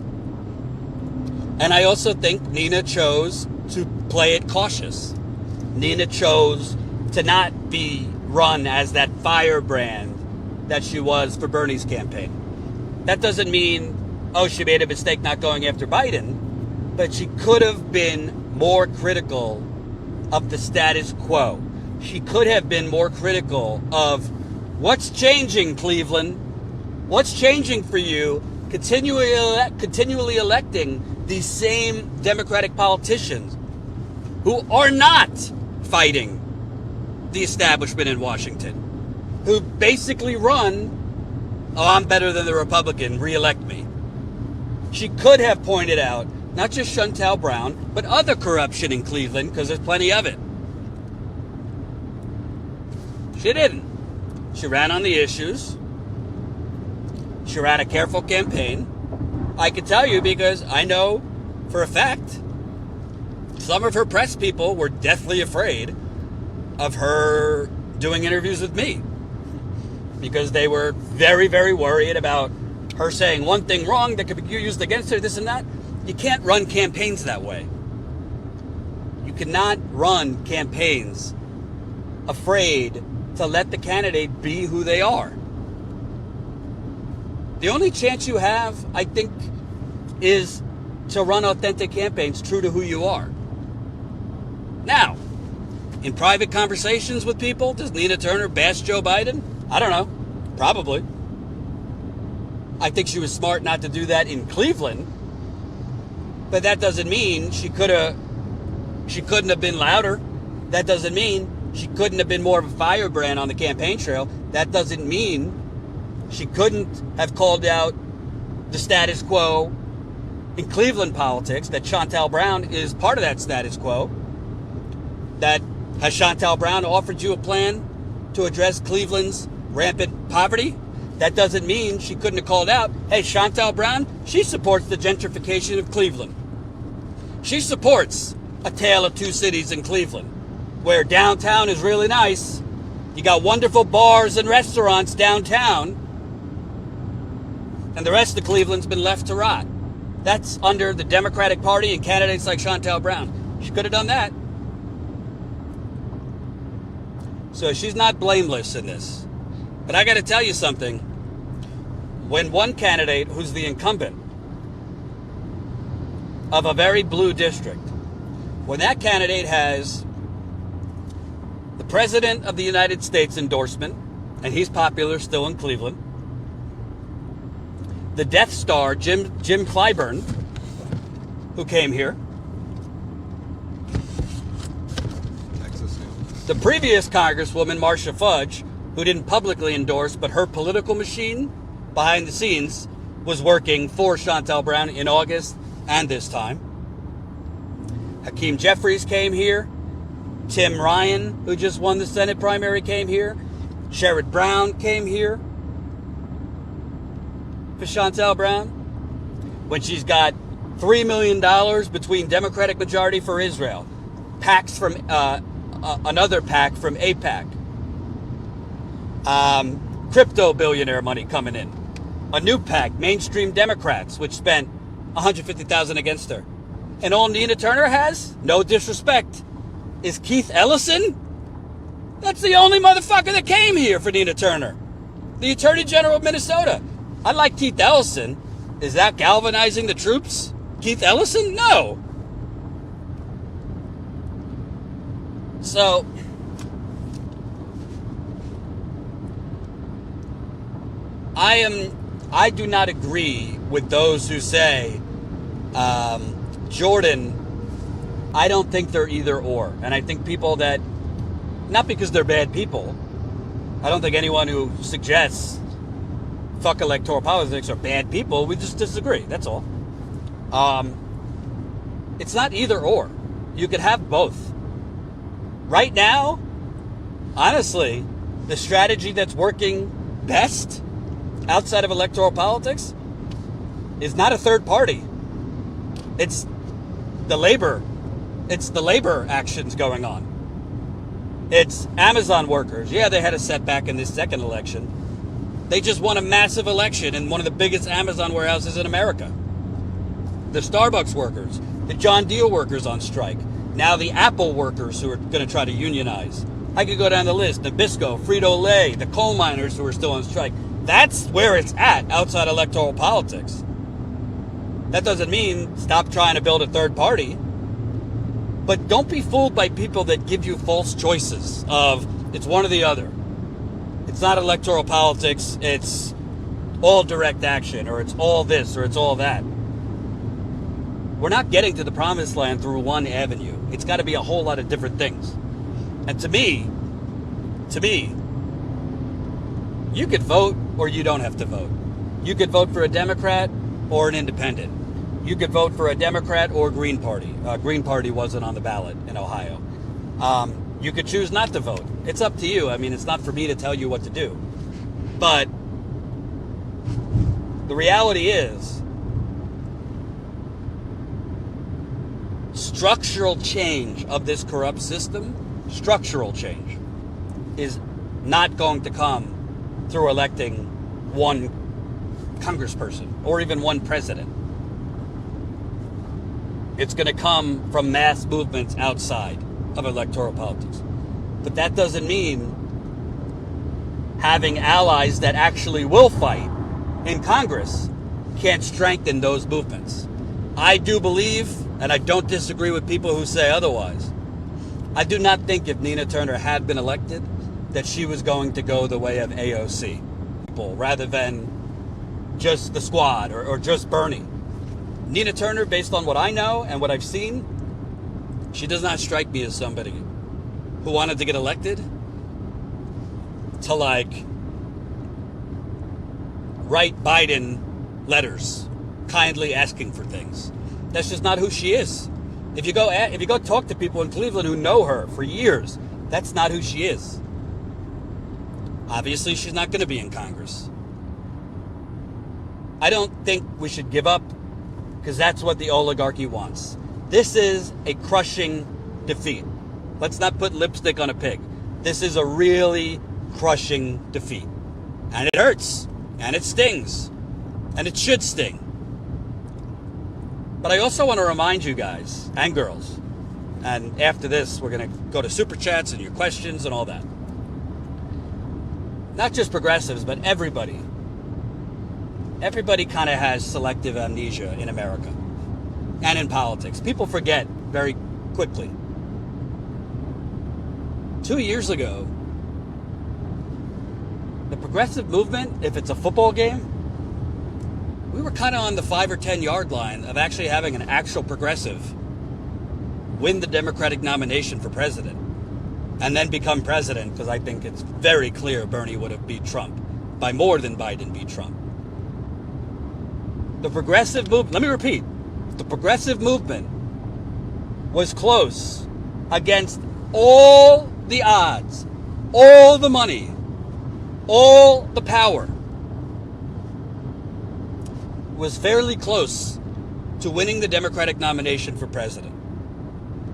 And I also think Nina chose to play it cautious. Nina chose to not be run as that firebrand that she was for Bernie's campaign. That doesn't mean, oh, she made a mistake not going after Biden, but she could have been more critical of the status quo. She could have been more critical of what's changing, Cleveland. What's changing for you? Continually electing these same Democratic politicians who are not fighting the establishment in Washington, who basically run, oh, I'm better than the Republican, reelect me. She could have pointed out not just Shontel Brown, but other corruption in Cleveland, because there's plenty of it. She didn't. She ran on the issues. She ran a careful campaign. I can tell you because I know for a fact some of her press people were deathly afraid of her doing interviews with me because they were very, very worried about her saying one thing wrong that could be used against her, this and that. You can't run campaigns that way. You cannot run campaigns afraid to let the candidate be who they are. The only chance you have, I think, is to run authentic campaigns true to who you are. Now, in private conversations with people, does Nina Turner bash Joe Biden? I don't know. Probably. I think she was smart not to do that in Cleveland. But that doesn't mean she couldn't have been louder. That doesn't mean she couldn't have been more of a firebrand on the campaign trail. That doesn't mean she couldn't have called out the status quo in Cleveland politics, that Shontel Brown is part of that status quo. That has Shontel Brown offered you a plan to address Cleveland's rampant poverty? That doesn't mean she couldn't have called out, hey, Shontel Brown, she supports the gentrification of Cleveland. She supports a tale of two cities in Cleveland, where downtown is really nice. You got wonderful bars and restaurants downtown, and the rest of Cleveland's been left to rot. That's under the Democratic Party and candidates like Shontel Brown. She could have done that. So she's not blameless in this. But I got to tell you something. When one candidate who's the incumbent of a very blue district, when that candidate has the President of the United States endorsement, and he's popular still in Cleveland, the Death Star, Jim Clyburn, who came here. Texas news. The previous Congresswoman, Marcia Fudge, who didn't publicly endorse, but her political machine behind the scenes was working for Shontel Brown in August and this time. Hakeem Jeffries came here. Tim Ryan, who just won the Senate primary, came here. Sheridan Brown came here for Shontel Brown. When she's got $3 million between Democratic majority for Israel, PACs from another PAC from AIPAC, crypto billionaire money coming in, a new PAC, mainstream Democrats, which spent $150,000 against her, and all Nina Turner has, no disrespect, is Keith Ellison. That's the only motherfucker that came here for Nina Turner, the Attorney General of Minnesota. I like Keith Ellison. Is that galvanizing the troops? Keith Ellison? No. So, I do not agree with those who say, Jordan, I don't think they're either or. And I think people that, not because they're bad people, I don't think anyone who suggests fuck electoral politics are bad people. We just disagree. That's all. It's not either or. You could have both. Right now, honestly, the strategy that's working best outside of electoral politics is not a third party. It's the labor actions going on. It's Amazon workers. Yeah, they had a setback in this second election. They just won a massive election in one of the biggest Amazon warehouses in America. The Starbucks workers, the John Deere workers on strike. Now the Apple workers who are going to try to unionize. I could go down the list. Nabisco, Frito-Lay, the coal miners who are still on strike. That's where it's at outside electoral politics. That doesn't mean stop trying to build a third party. But don't be fooled by people that give you false choices of it's one or the other. It's not electoral politics, it's all direct action, or it's all this, or it's all that. We're not getting to the promised land through one avenue. It's got to be a whole lot of different things. And to me, you could vote or you don't have to vote. You could vote for a Democrat or an independent. You could vote for a Democrat or Green Party. Green Party wasn't on the ballot in Ohio. You could choose not to vote. It's up to you. I mean, it's not for me to tell you what to do. But the reality is, structural change of this corrupt system, structural change, is not going to come through electing one congressperson or even one president. It's going to come from mass movements outside of electoral politics. But that doesn't mean having allies that actually will fight in Congress can't strengthen those movements. I do believe, and I don't disagree with people who say otherwise, I do not think if Nina Turner had been elected that she was going to go the way of AOC, rather than just the squad or just Bernie. Nina Turner, based on what I know and what I've seen, she does not strike me as somebody who wanted to get elected to, like, write Biden letters kindly asking for things. That's just not who she is. If you go talk to people in Cleveland who know her for years, that's not who she is. Obviously, she's not going to be in Congress. I don't think we should give up, because that's what the oligarchy wants. This is a crushing defeat. Let's not put lipstick on a pig. This is a really crushing defeat. And it hurts. And it stings. And it should sting. But I also want to remind you guys and girls, and after this, we're going to go to Super Chats and your questions and all that. Not just progressives, but everybody. Everybody kind of has selective amnesia in America and in politics. People forget very quickly. 2 years ago, the progressive movement, if it's a football game, we were kind of on the 5 or 10 yard line of actually having an actual progressive win the Democratic nomination for president and then become president, because I think it's very clear Bernie would have beat Trump by more than Biden beat Trump. The progressive movement, let me repeat, the progressive movement was close against all the odds, all the money, all the power. Was fairly close to winning the Democratic nomination for president.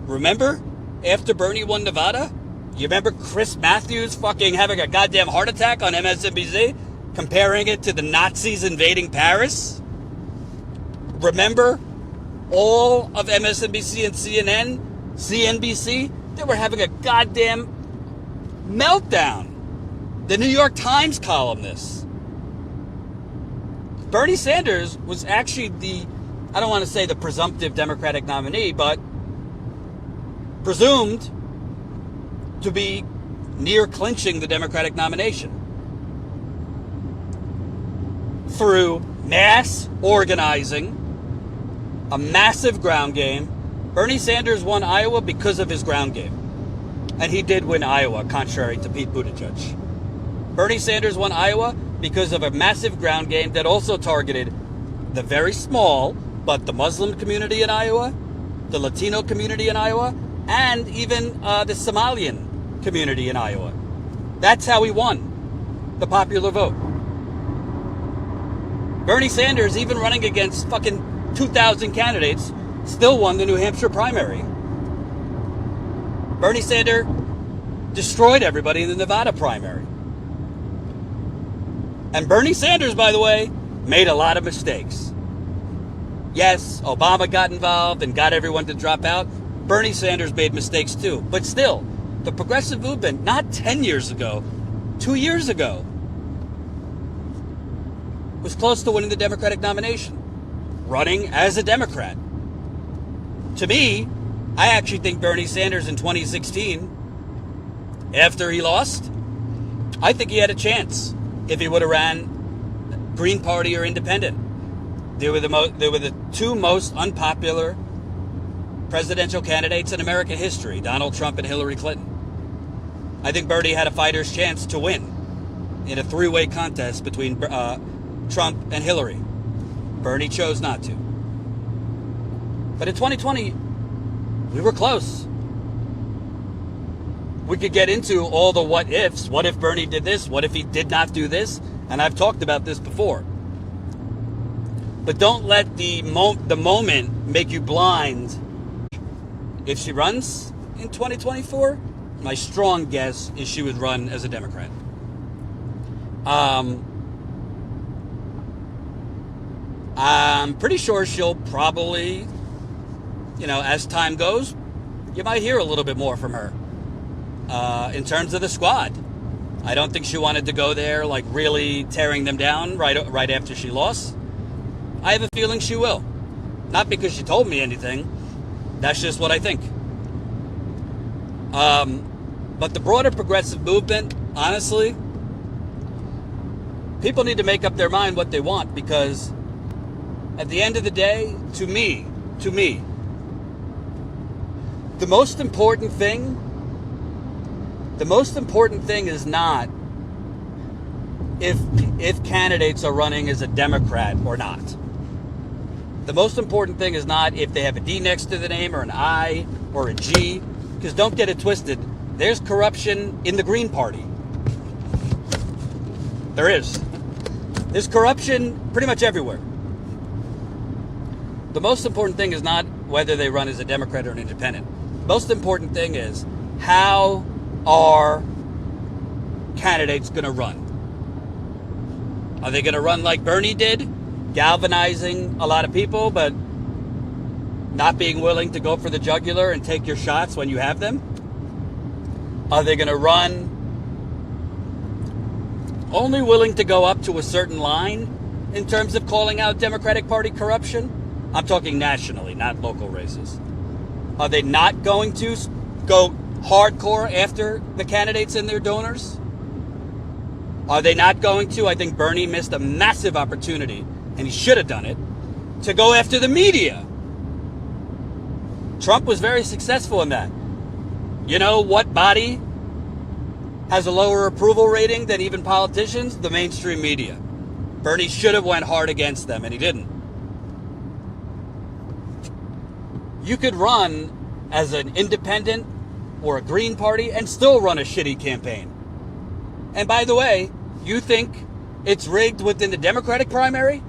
Remember, after Bernie won Nevada, you remember Chris Matthews fucking having a goddamn heart attack on MSNBC, comparing it to the Nazis invading Paris? Remember all of MSNBC and CNN, CNBC, they were having a goddamn meltdown. The New York Times columnists. Bernie Sanders was actually the, I don't want to say the presumptive Democratic nominee, but presumed to be near clinching the Democratic nomination through mass organizing, a massive ground game. Bernie Sanders won Iowa because of his ground game. And he did win Iowa, contrary to Pete Buttigieg. Bernie Sanders won Iowa because of a massive ground game that also targeted the very small, but the Muslim community in Iowa, the Latino community in Iowa, and even the Somalian community in Iowa. That's how he won the popular vote. Bernie Sanders, even running against fucking 2,000 candidates, still won the New Hampshire primary. Bernie Sanders destroyed everybody in the Nevada primary. And Bernie Sanders, by the way, made a lot of mistakes. Yes, Obama got involved and got everyone to drop out. Bernie Sanders made mistakes too. But still, the progressive movement, not 10 years ago, 2 years ago, was close to winning the Democratic nomination, running as a Democrat. To me, I actually think Bernie Sanders in 2016, after he lost, I think he had a chance if he would have ran Green Party or Independent. They were the two most unpopular presidential candidates in American history, Donald Trump and Hillary Clinton. I think Bernie had a fighter's chance to win in a three-way contest between Trump and Hillary. Bernie chose not to. But in 2020, we were close. We could get into all the what ifs. What if Bernie did this? What if he did not do this? And I've talked about this before. But don't let the moment make you blind. If she runs in 2024, my strong guess is she would run as a Democrat. I'm pretty sure she'll probably, as time goes, you might hear a little bit more from her. In terms of the squad, I don't think she wanted to go there like really tearing them down right after she lost. I have a feeling she will. Not because she told me anything. That's just what I think. But the broader progressive movement, honestly, people need to make up their mind what they want, because at the end of the day, to me, the most important thing is not if candidates are running as a Democrat or not. The most important thing is not if they have a D next to the name or an I or a G, because don't get it twisted. There's corruption in the Green Party. There is. There's corruption pretty much everywhere. The most important thing is not whether they run as a Democrat or an independent. Most important thing is, how are candidates going to run? Are they going to run like Bernie did, galvanizing a lot of people, but not being willing to go for the jugular and take your shots when you have them? Are they going to run only willing to go up to a certain line in terms of calling out Democratic Party corruption? I'm talking nationally, not local races. Are they not going to go hardcore after the candidates and their donors? Are they not going to? I think Bernie missed a massive opportunity and he should have done it, to go after the media. Trump was very successful in that. You know what body has a lower approval rating than even politicians? The mainstream media. Bernie should have went hard against them, and he didn't. You could run as an independent or a Green Party and still run a shitty campaign. And by the way, you think it's rigged within the Democratic primary?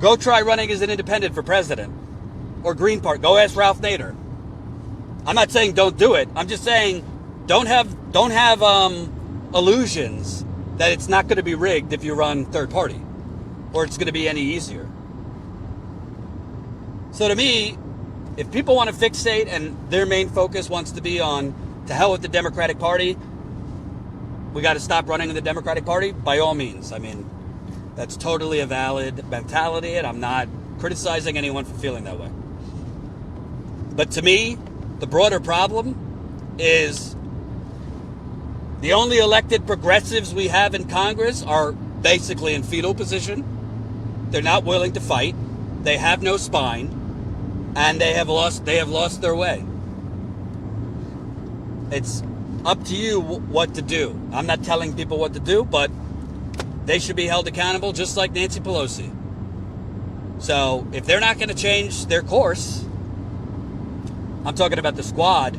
Go try running as an independent for president. Or Green Party. Go ask Ralph Nader. I'm not saying don't do it. I'm just saying don't have illusions that it's not going to be rigged if you run third party, or it's going to be any easier. So to me, if people want to fixate and their main focus wants to be on to hell with the Democratic Party, we got to stop running in the Democratic Party, by all means. I mean, that's totally a valid mentality, and I'm not criticizing anyone for feeling that way. But to me, the broader problem is the only elected progressives we have in Congress are basically in fetal position. They're not willing to fight. They have no spine, and they have lost their way. It's up to you what to do. I'm not telling people what to do, but they should be held accountable just like Nancy Pelosi. So if they're not going to change their course, I'm talking about the squad,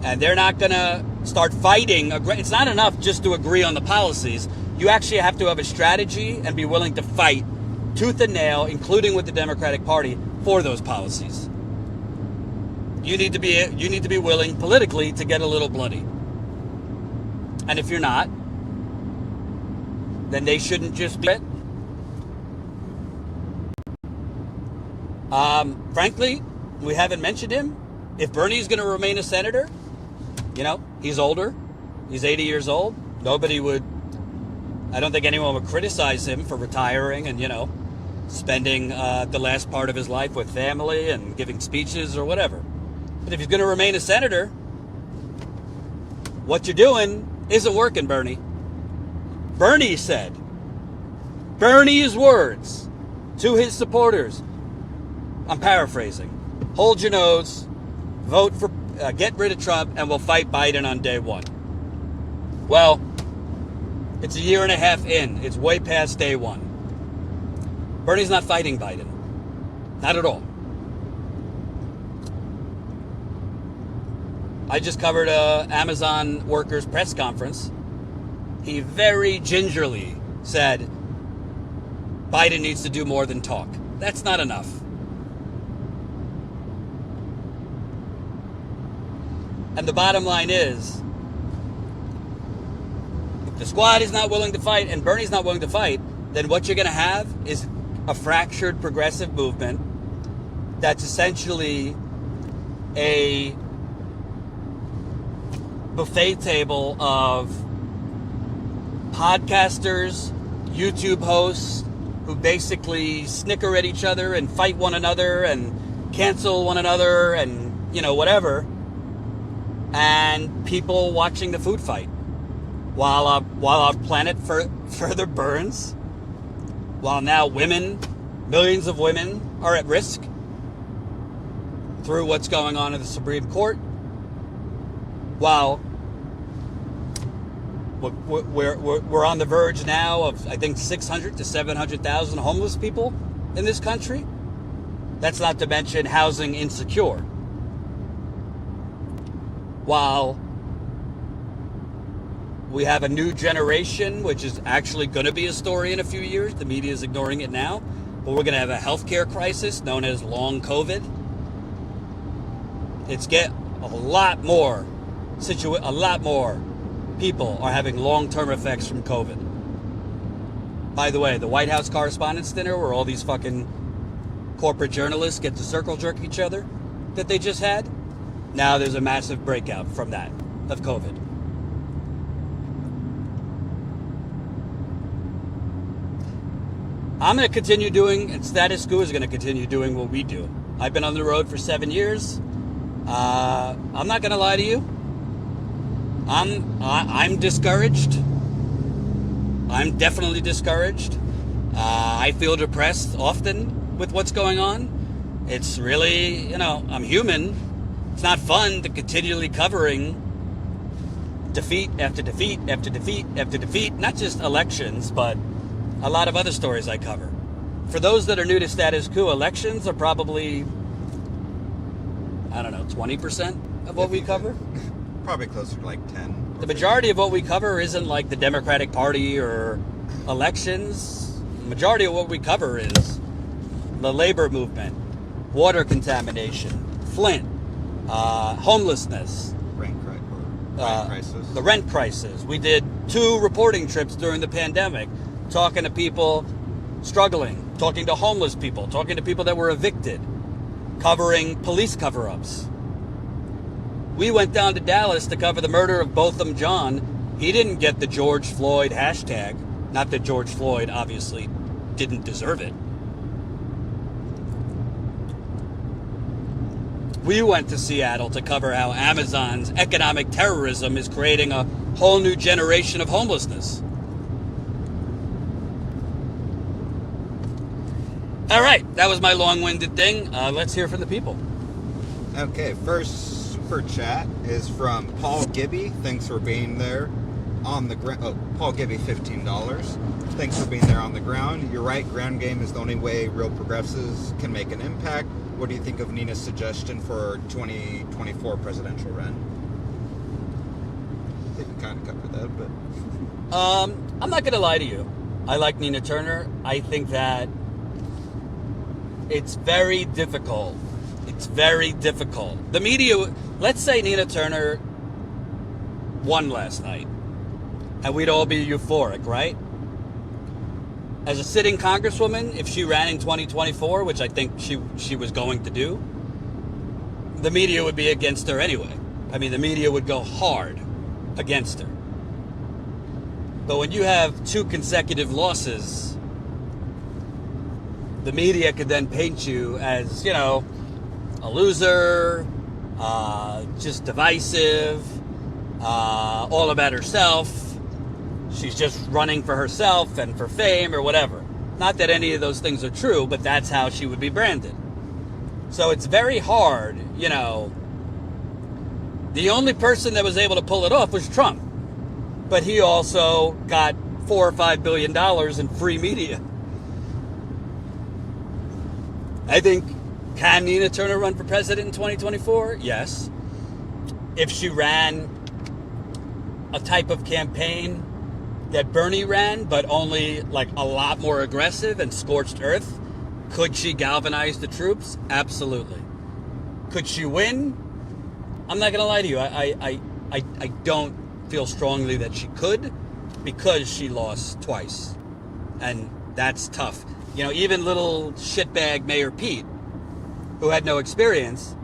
and they're not going to start fighting. It's not enough just to agree on the policies. You actually have to have a strategy and be willing to fight tooth and nail, including with the Democratic Party, for those policies. You need to be willing politically to get a little bloody. And if you're not, then they shouldn't just be it. Frankly, we haven't mentioned him. If Bernie's going to remain a senator, you know, he's older. He's 80 years old. I don't think anyone would criticize him for retiring and, you know, spending the last part of his life with family and giving speeches or whatever. But if he's going to remain a senator, what you're doing isn't working, Bernie. Bernie said, Bernie's words to his supporters, I'm paraphrasing, hold your nose, vote for, get rid of Trump, and we'll fight Biden on day one. Well, it's a year and a half in. It's way past day one. Bernie's not fighting Biden. Not at all. I just covered a Amazon workers press conference. He very gingerly said Biden needs to do more than talk. That's not enough. And the bottom line is, if the squad is not willing to fight and Bernie's not willing to fight, then what you're going to have is a fractured progressive movement that's essentially a buffet table of podcasters, YouTube hosts who basically snicker at each other and fight one another and cancel one another and, you know, whatever, and people watching the food fight while our planet further burns, while now millions of women are at risk through what's going on in the Supreme Court, while we're on the verge now of, I think, 600 to 700,000 homeless people in this country. That's not to mention housing insecure. While we have a new generation, which is actually going to be a story in a few years. The media is ignoring it now. But we're going to have a healthcare crisis known as long COVID. A lot more people are having long-term effects from COVID. By the way, the White House Correspondents' Dinner, where all these fucking corporate journalists get to circle jerk each other that they just had, now there's a massive breakout from that, of COVID. I'm going to continue doing, and Status Coup is going to continue doing what we do. I've been on the road for 7 years. I'm not going to lie to you. I'm discouraged. I'm definitely discouraged. I feel depressed often with what's going on. It's really, I'm human. It's not fun to continually covering defeat after defeat after defeat after defeat. Not just elections, but a lot of other stories I cover. For those that are new to Status Coup, elections are probably, 20% of what we cover. Probably closer to like 10. The majority of what we cover isn't like the Democratic Party or elections. The majority of what we cover is the labor movement, water contamination, Flint, homelessness, Rent crisis. the rent crisis. We did 2 reporting trips during the pandemic, talking to people struggling, talking to homeless people, talking to people that were evicted, covering police cover-ups. We went down to Dallas to cover the murder of Botham John. He didn't get the George Floyd hashtag. Not that George Floyd obviously didn't deserve it. We went to Seattle to cover how Amazon's economic terrorism is creating a whole new generation of homelessness. All right, that was my long-winded thing. Let's hear from the people. Okay, first super chat is from Paul Gibby. Thanks for being there on the ground. Oh, Paul Gibby, $15. Thanks for being there on the ground. You're right, ground game is the only way real progressives can make an impact. What do you think of Nina's suggestion for 2024 presidential run? I think we kind of covered that, but... I'm not going to lie to you. I like Nina Turner. I think that it's very difficult. It's very difficult. The media, let's say Nina Turner won last night, and we'd all be euphoric, right? As a sitting congresswoman, if she ran in 2024, which I think she was going to do, the media would be against her anyway. I mean, the media would go hard against her. But when you have 2 consecutive losses, the media could then paint you as, a loser, just divisive, all about herself. She's just running for herself and for fame or whatever. Not that any of those things are true, but that's how she would be branded. So it's very hard, The only person that was able to pull it off was Trump. But he also got $4 or $5 billion in free media. I think, can Nina Turner run for president in 2024? Yes. If she ran a type of campaign that Bernie ran, but only like a lot more aggressive and scorched earth, could she galvanize the troops? Absolutely. Could she win? I'm not going to lie to you. I don't feel strongly that she could, because she lost twice. And that's tough. Even little shitbag Mayor Pete, who had no experience,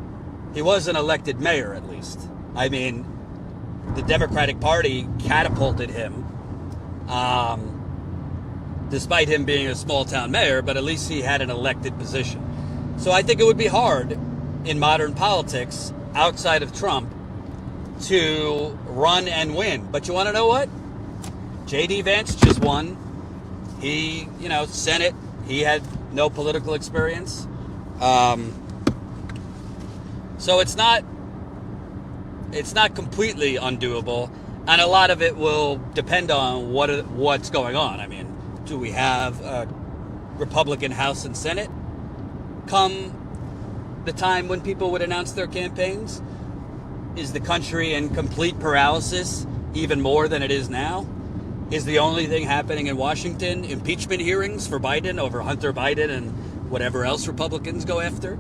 he was an elected mayor at least. I mean, the Democratic Party catapulted him, despite him being a small town mayor, but at least he had an elected position. So I think it would be hard in modern politics, outside of Trump, to run and win. But you want to know what? J.D. Vance just won. He, Senate, he had no political experience. So it's not completely undoable, and a lot of it will depend on what's going on. I mean, do we have a Republican House and Senate come the time when people would announce their campaigns? Is the country in complete paralysis even more than it is now? Is the only thing happening in Washington impeachment hearings for Biden over Hunter Biden and whatever else Republicans go after?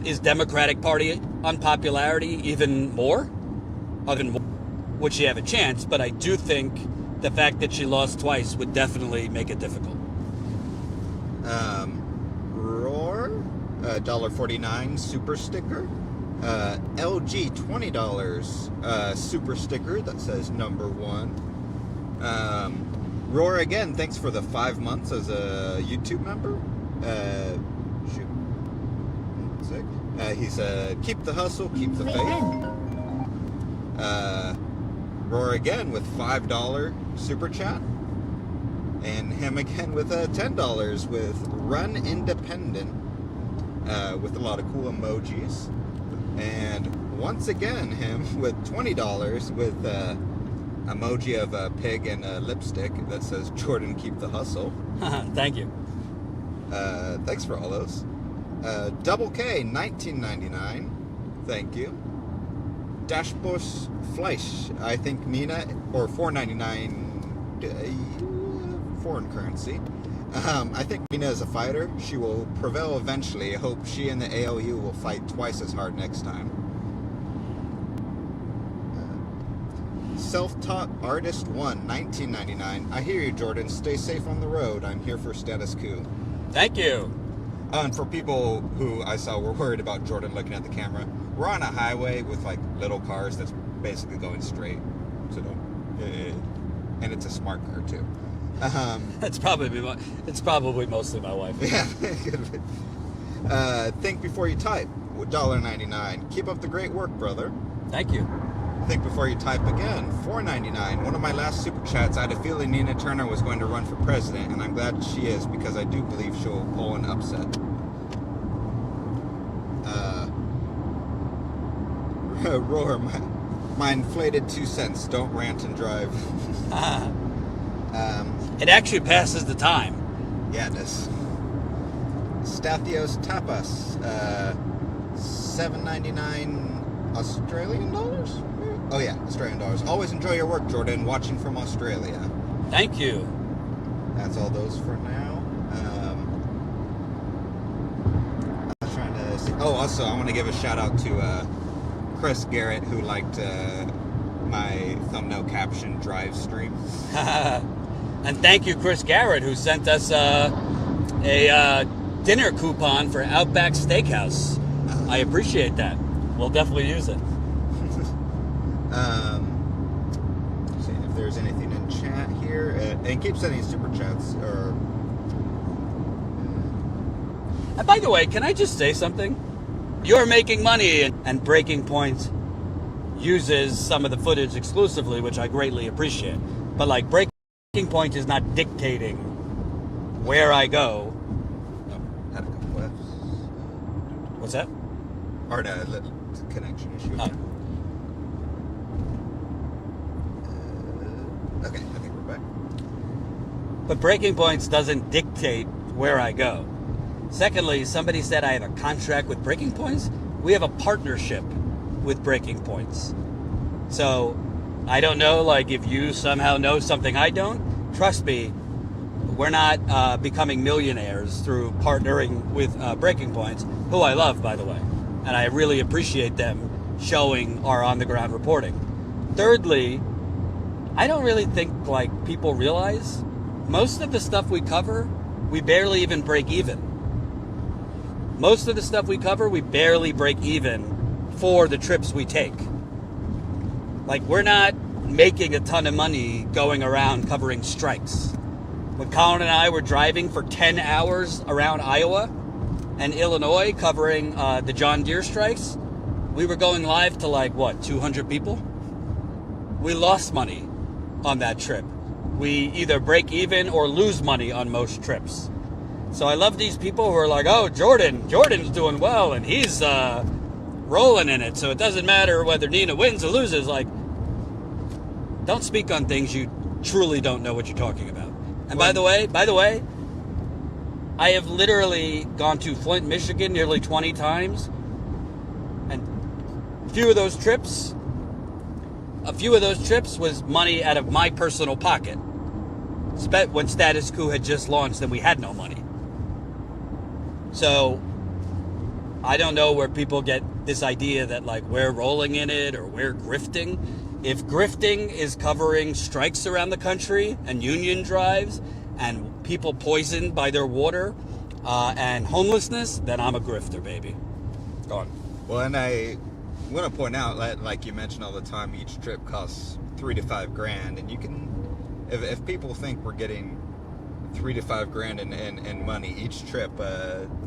Is Democratic Party unpopularity even more? Would she have a chance? But I do think the fact that she lost twice would definitely make it difficult. Roar, $1.49 super sticker. LG, $20 super sticker that says number 1. Roar again, thanks for the 5 months as a YouTube member. He said, keep the hustle, keep the faith. Roar again with $5 super chat. And him again with $10 with Run Independent, with a lot of cool emojis. And once again, him with $20 with emoji of a pig and a lipstick that says Jordan, keep the hustle. Thank you. Thanks for all those. Double K, $19.99. Thank you. Dashbus Fleisch, I think Mina, or $4.99 foreign currency. I think Mina is a fighter. She will prevail eventually. I hope she and the ALU will fight twice as hard next time. Self-taught artist 1, $19.99. I hear you, Jordan. Stay safe on the road. I'm here for Status Coup. Thank you. And for people who I saw were worried about Jordan looking at the camera, we're on a highway with like little cars that's basically going straight. So don't. And it's a smart car too. It's probably mostly my wife. Yeah. Think before you type. $1.99. Keep up the great work, brother. Thank you. Think before you type again. $4.99. One of my last super chats, I had a feeling Nina Turner was going to run for president, and I'm glad she is because I do believe she'll pull an upset. Roar, my inflated 2 cents. Don't rant and drive. It actually passes the time. Yeah, it does. Stathios Tapas, $7.99 Australian dollars? Oh yeah, Australian dollars. Always enjoy your work, Jordan. Watching from Australia. Thank you. That's all those for now. I was trying to see. Oh, also, I want to give a shout out to Chris Garrett, who liked my thumbnail caption drive stream. And thank you, Chris Garrett, who sent us a dinner coupon for Outback Steakhouse. I appreciate that. We'll definitely use it. Seeing if there's anything in chat here, and keep sending super chats. And by the way, can I just say something? You're making money, and Breaking Point uses some of the footage exclusively, which I greatly appreciate. But like Breaking Point is not dictating where I go. Oh, had a couple F's. What's that? Or no, connection issue. Oh. Okay, I think we're back. But Breaking Points doesn't dictate where I go. Secondly, somebody said I have a contract with Breaking Points. We have a partnership with Breaking Points. So I don't know, like, if you somehow know something I don't. Trust me, we're not becoming millionaires through partnering with Breaking Points, who I love, by the way. And I really appreciate them showing our on-the-ground reporting. Thirdly, I don't really think, like, people realize most of the stuff we cover, we barely even break even. Most of the stuff we cover, we barely break even for the trips we take. Like, we're not making a ton of money going around covering strikes. When Colin and I were driving for 10 hours around Iowa and Illinois covering the John Deere strikes, we were going live to, like, what, 200 people? We lost money on that trip. We either break even or lose money on most trips. So I love these people who are like, oh, Jordan's doing well and he's rolling in it, so it doesn't matter whether Nina wins or loses. Like, don't speak on things you truly don't know what you're talking about. And by the way, I have literally gone to Flint, Michigan nearly 20 times, and a few of those trips was money out of my personal pocket. When Status Coup had just launched and we had no money. So I don't know where people get this idea that, like, we're rolling in it or we're grifting. If grifting is covering strikes around the country and union drives and people poisoned by their water and homelessness, then I'm a grifter, baby. Go on. Well, and I want to point out that, like you mentioned all the time, each trip costs $3,000 to $5,000, and you can, if people think we're getting $3,000 to $5,000 in money each trip,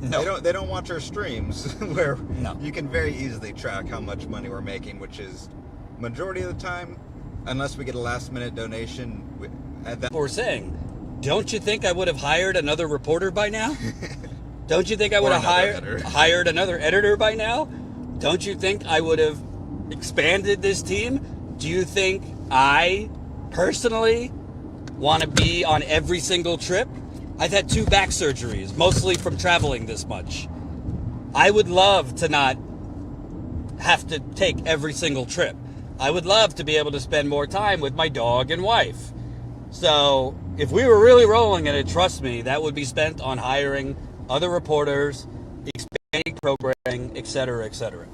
No. they don't watch our streams where No. you can very easily track how much money we're making, which is majority of the time, unless we get a last minute donation. We're saying don't you think I would have hired another reporter by now? Don't you think I would have hired another editor by now? Don't you think I would have expanded this team? Do you think I personally want to be on every single trip? I've had 2 back surgeries, mostly from traveling this much. I would love to not have to take every single trip. I would love to be able to spend more time with my dog and wife. So if we were really rolling in it, trust me, that would be spent on hiring other reporters, expanding programming, etc., etc.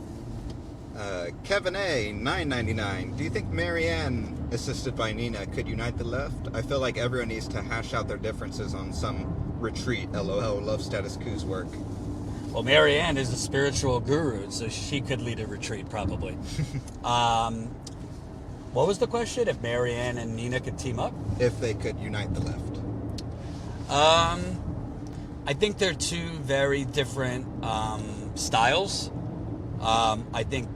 Kevin A, $9.99. Do you think Marianne, assisted by Nina, could unite the left? I feel like everyone needs to hash out their differences on some retreat. LOL, love Status Coup's work. Well, Marianne is a spiritual guru, so she could lead a retreat, probably. What was the question? If Marianne and Nina could team up? If they could unite the left. I think they're 2 very different styles. I think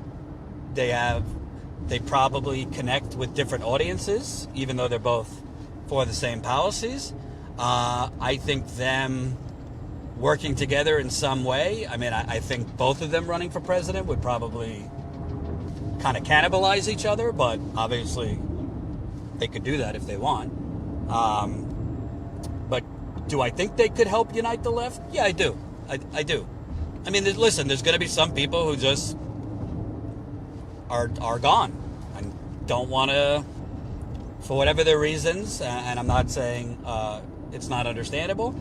they probably connect with different audiences, even though they're both for the same policies. I think them working together in some way, I mean, I think both of them running for president would probably kind of cannibalize each other, but obviously they could do that if they want. But do I think they could help unite the left? Yeah, I do. I do. I mean, listen, there's going to be some people who just are gone and don't want to, for whatever their reasons, and I'm not saying it's not understandable,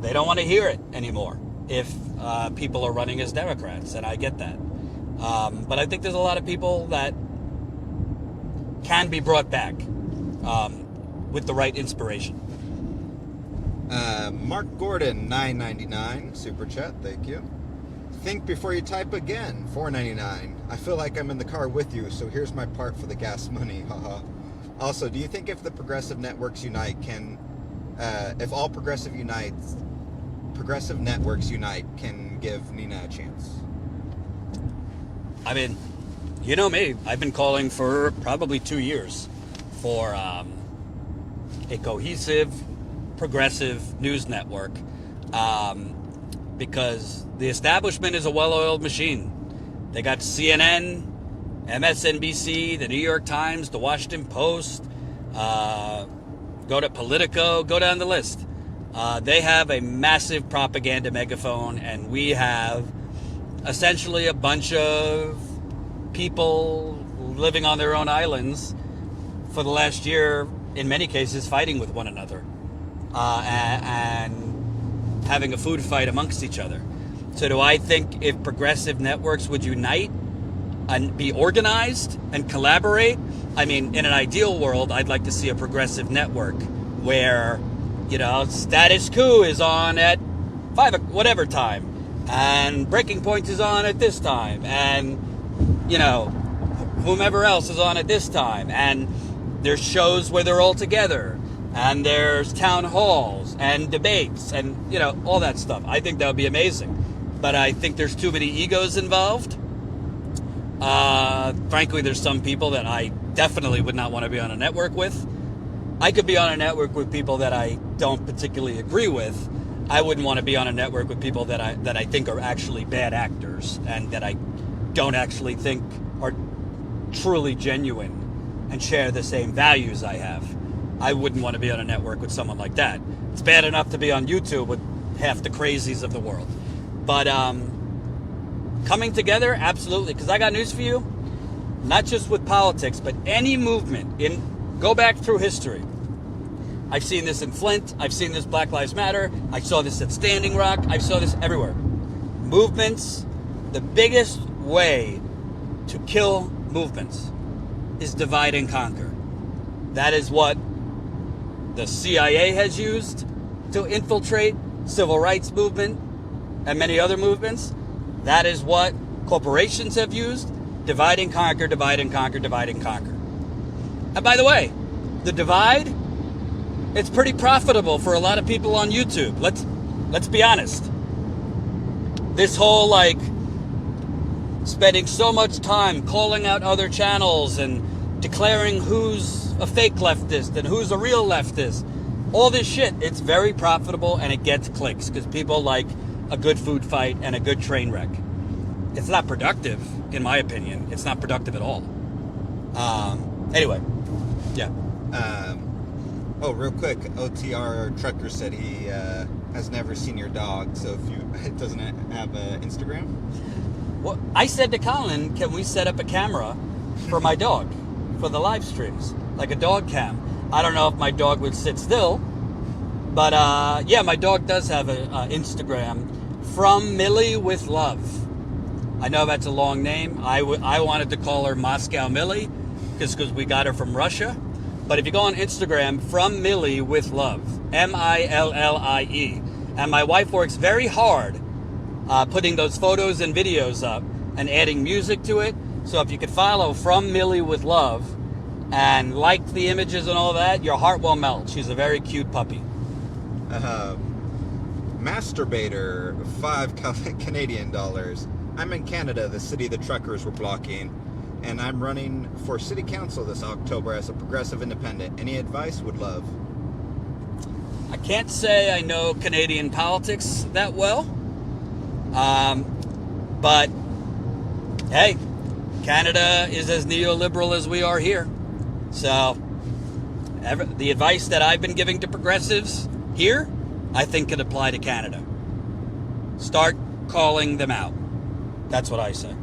they don't want to hear it anymore if people are running as Democrats, and I get that. But I think there's a lot of people that can be brought back with the right inspiration. Mark Gordon, $9.99, super chat, thank you. Think before you type again, $4.99. I feel like I'm in the car with you, so here's my part for the gas money, haha. Also, do you think if the progressive networks unite if all progressive networks unite, can give Nina a chance? I mean, you know me, I've been calling for probably 2 years for a cohesive, progressive news network, because the establishment is a well-oiled machine. They got CNN, MSNBC, the New York Times, the Washington Post, go to Politico, go down the list. They have a massive propaganda megaphone, and we have essentially a bunch of people living on their own islands for the last year, in many cases, fighting with one another and having a food fight amongst each other. So do I think if progressive networks would unite and be organized and collaborate? I mean, in an ideal world, I'd like to see a progressive network where, Status Coup is on at 5 whatever time, and Breaking Point is on at this time, and, whomever else is on at this time, and there's shows where they're all together, and there's town halls and debates and, all that stuff. I think that would be amazing. But I think there's too many egos involved. Frankly, there's some people that I definitely would not want to be on a network with. I could be on a network with people that I don't particularly agree with. I wouldn't want to be on a network with people that I think are actually bad actors and that I don't actually think are truly genuine and share the same values I have. I wouldn't want to be on a network with someone like that. It's bad enough to be on YouTube with half the crazies of the world. But coming together, absolutely. Because I got news for you. Not just with politics, but any movement. Go back through history. I've seen this in Flint. I've seen this Black Lives Matter. I saw this at Standing Rock. I saw this everywhere. Movements, the biggest way to kill movements is divide and conquer. That is what the CIA has used to infiltrate civil rights movement and many other movements. That is what corporations have used. Divide and conquer, divide and conquer, divide and conquer. And by the way, the divide, it's pretty profitable for a lot of people on YouTube. Let's be honest. This whole spending so much time calling out other channels and declaring who's a fake leftist and who's a real leftist. all this shit, it's very profitable and it gets clicks because people like a good food fight and a good train wreck. It's not productive, in my opinion. It's not productive at all. Anyway, yeah. Oh, real quick, OTR Trucker said he has never seen your dog, so if it doesn't have an Instagram? Well, I said to Colin, can we set up a camera for my dog for the live streams, like a dog cam? I don't know if my dog would sit still, but yeah, my dog does have an Instagram, From Millie with Love. I know that's a long name. I wanted to call her Moscow Millie because we got her from Russia. But if you go on Instagram, From Millie with Love, Millie, and my wife works very hard putting those photos and videos up and adding music to it. So if you could follow From Millie with Love and like the images and all that, your heart will melt. She's a very cute puppy. Masturbator, $5 Canadian dollars. I'm in Canada, the city the truckers were blocking, and I'm running for city council this October as a progressive independent. Any advice? Would love. I can't say I know Canadian politics that well, but hey, Canada is as neoliberal as we are here. So the advice that I've been giving to progressives here, I think could apply to Canada. Start calling them out. That's what I say.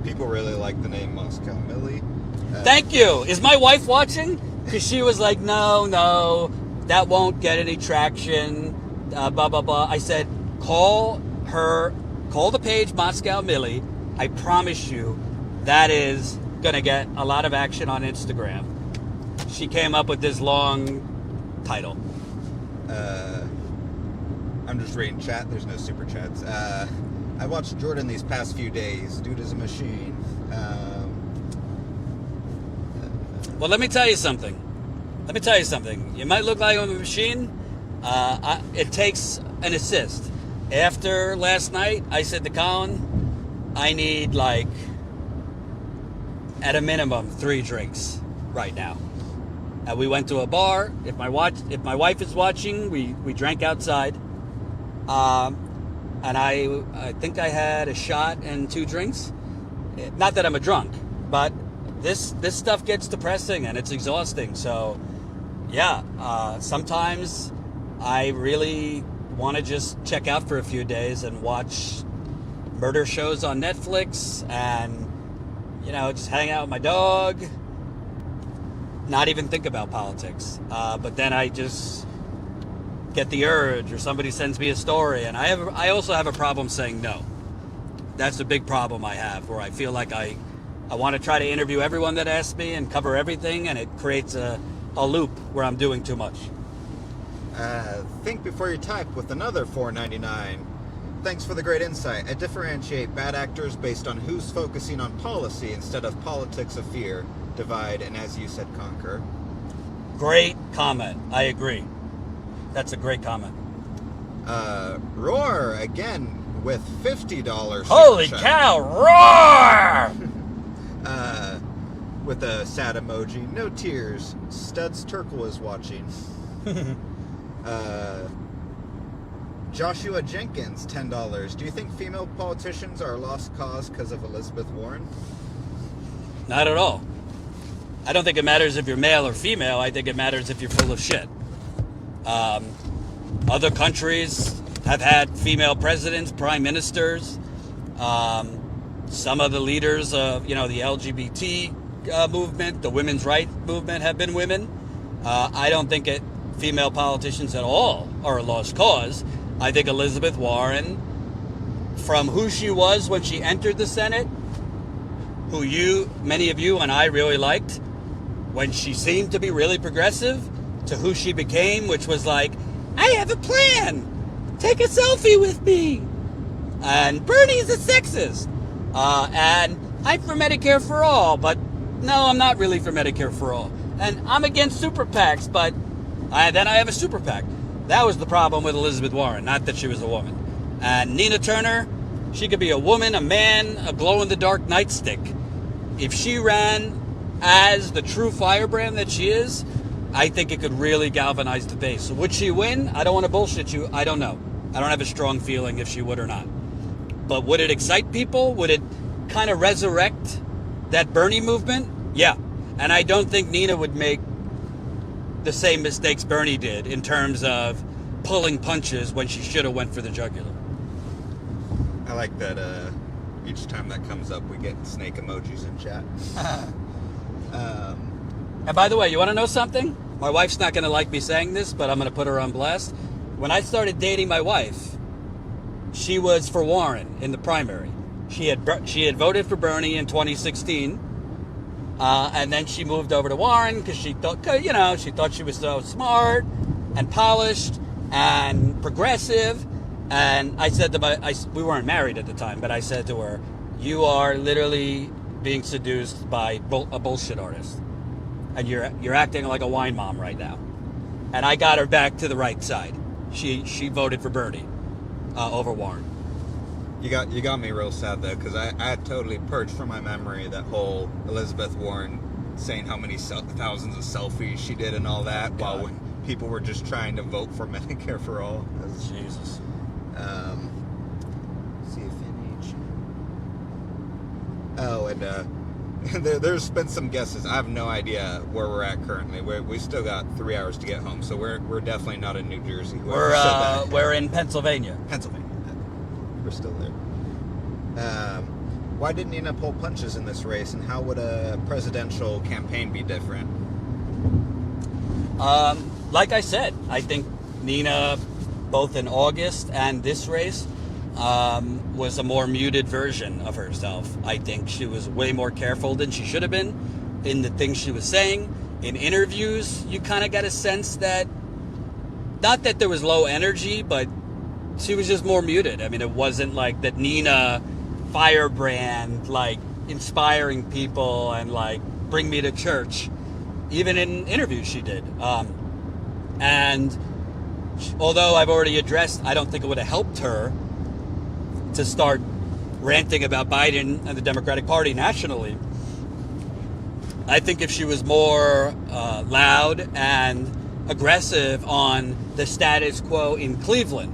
People really like the name Moscow Millie. Thank you. Is my wife watching? Because she was like, no, that won't get any traction, blah, blah, blah. I said, call the page Moscow Millie. I promise you that is going to get a lot of action on Instagram. She came up with this long title. I'm just reading chat. There's no super chats. I watched Jordan these past few days. Dude is a machine. Well, let me tell you something. You might look like I'm a machine. It takes an assist. After last night, I said to Colin, I need like, at a minimum, 3 drinks right now. And we went to a bar. If my wife is watching, we drank outside. And I think I had a shot and 2 drinks. Not that I'm a drunk, but this stuff gets depressing and it's exhausting. So, yeah, sometimes I really want to just check out for a few days and watch murder shows on Netflix and, just hang out with my dog. Not even think about politics. But then I just get the urge, or somebody sends me a story, and I also have a problem saying no. That's a big problem I have, where I feel like I want to try to interview everyone that asks me and cover everything, and it creates a loop where I'm doing too much. Think before you type with another $4.99. Thanks for the great insight. I differentiate bad actors based on who's focusing on policy instead of politics of fear. Divide and, as you said, conquer. Great comment. I agree. That's a great comment. Roar again with $50. Holy cow! Roar! With a sad emoji. No tears. Studs Turkle is watching. Joshua Jenkins, $10. Do you think female politicians are a lost cause because of Elizabeth Warren? Not at all. I don't think it matters if you're male or female. I think it matters if you're full of shit. Other countries have had female presidents, prime ministers. Some of the leaders of, the LGBT movement, the women's rights movement have been women. I don't think female politicians at all are a lost cause. I think Elizabeth Warren, from who she was when she entered the Senate, who many of you and I really liked, when she seemed to be really progressive, to who she became, which was like, I have a plan. Take a selfie with me. And Bernie's a sexist. And I'm for Medicare for all, but no, I'm not really for Medicare for all. And I'm against super PACs, but then I have a super PAC. That was the problem with Elizabeth Warren, not that she was a woman. And Nina Turner, she could be a woman, a man, a glow-in-the-dark nightstick. If she ran as the true firebrand that she is, I think it could really galvanize the base. So would she win? I don't want to bullshit you. I don't know. I don't have a strong feeling if she would or not. But would it excite people? Would it kind of resurrect that Bernie movement? Yeah. And I don't think Nina would make the same mistakes Bernie did in terms of pulling punches when she should have went for the jugular. I like that each time that comes up, we get snake emojis in chat. And by the way, you want to know something? My wife's not going to like me saying this, but I'm going to put her on blast. When I started dating my wife, she was for Warren in the primary. She had voted for Bernie in 2016, and then she moved over to Warren because she thought she was so smart and polished and progressive. And I said to we weren't married at the time, but I said to her, "You are literally being seduced by a bullshit artist, and you're acting like a wine mom right now." And I got her back to the right side. She voted for Bernie over Warren. You got me real sad though, because I had totally purged from my memory that whole Elizabeth Warren saying how many thousands of selfies she did and all that, while people were just trying to vote for Medicare for all. Jesus. See if there's been some guesses. I have no idea where we're at currently. We still got 3 hours to get home, so we're definitely not in New Jersey. We're in Pennsylvania. We're still there. Why didn't Nina pull punches in this race, and how would a presidential campaign be different? Like I said, I think Nina, both in August and this race, was a more muted version of herself. I think she was way more careful than she should have been in the things she was saying. In interviews, you kind of got a sense that, not that there was low energy, but she was just more muted. I mean, it wasn't like that Nina firebrand, like inspiring people and like bring me to church. Even in interviews she did. And although I've already addressed, I don't think it would have helped her to start ranting about Biden and the Democratic Party nationally. I think if she was more loud and aggressive on the status quo in Cleveland,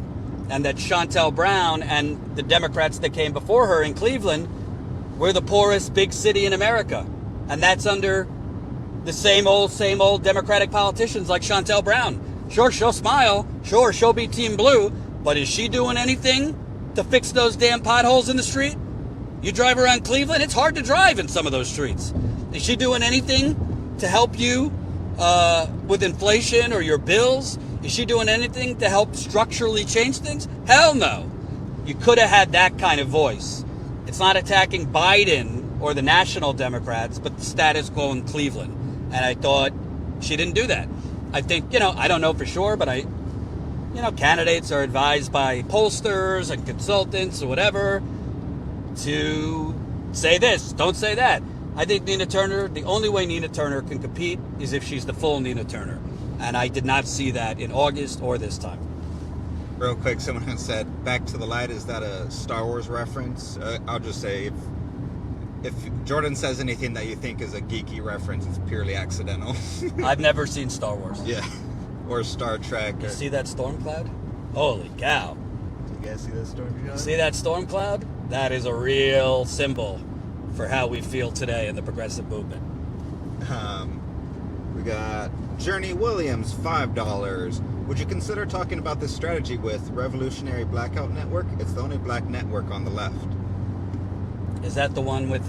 and that Shontel Brown and the Democrats that came before her in Cleveland were the poorest big city in America. And that's under the same old Democratic politicians like Shontel Brown. Sure, she'll smile. Sure, she'll be Team Blue. But is she doing anything to fix those damn potholes in the street? You drive around Cleveland, it's hard to drive in some of those streets. Is she doing anything to help you with inflation or your bills? Is she doing anything to help structurally change things? Hell no. You could have had that kind of voice. It's not attacking Biden or the national Democrats, but the status quo in Cleveland. And I thought she didn't do that. I think, I don't know for sure, but candidates are advised by pollsters and consultants or whatever to say this, don't say that. I think Nina Turner, the only way Nina Turner can compete is if she's the full Nina Turner. And I did not see that in August or this time. Real quick, someone has said, "Back to the Light," is that a Star Wars reference? I'll just say, if Jordan says anything that you think is a geeky reference, it's purely accidental. I've never seen Star Wars. Yeah. Or Star Trek. You see that storm cloud? Holy cow. Do you guys see that storm cloud? See that storm cloud? That is a real symbol for how we feel today in the progressive movement. We got Journey Williams, $5. Would you consider talking about this strategy with Revolutionary Blackout Network? It's the only black network on the left. Is that the one with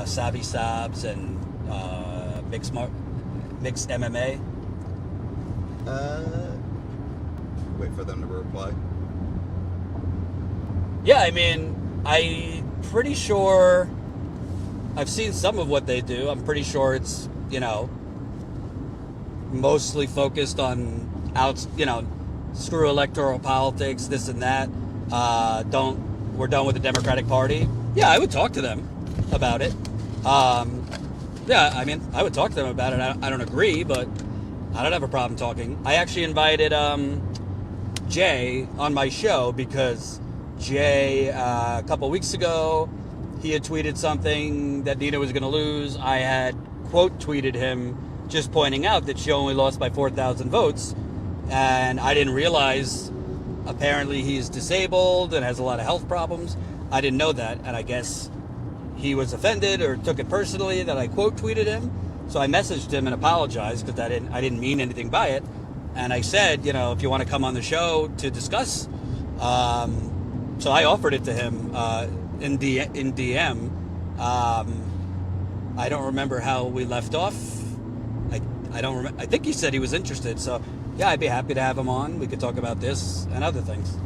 Sabi Sabs and mixed MMA? Wait for them to reply. Yeah, I mean, I'm pretty sure I've seen some of what they do. I'm pretty sure it's, mostly focused on screw electoral politics, this and that. We're done with the Democratic Party. Yeah, I would talk to them about it. Yeah, I mean, I would talk to them about it. I don't agree, but I don't have a problem talking. I actually invited Jay on my show because Jay, a couple weeks ago, he had tweeted something that Nina was going to lose. I had quote tweeted him just pointing out that she only lost by 4,000 votes. And I didn't realize apparently he's disabled and has a lot of health problems. I didn't know that. And I guess he was offended or took it personally that I quote tweeted him. So I messaged him and apologized because I didn't mean anything by it. And I said, you know, if you want to come on the show to discuss. So I offered it to him in DM. I don't remember how we left off. I don't remember. I think he said he was interested. So yeah, I'd be happy to have him on. We could talk about this and other things.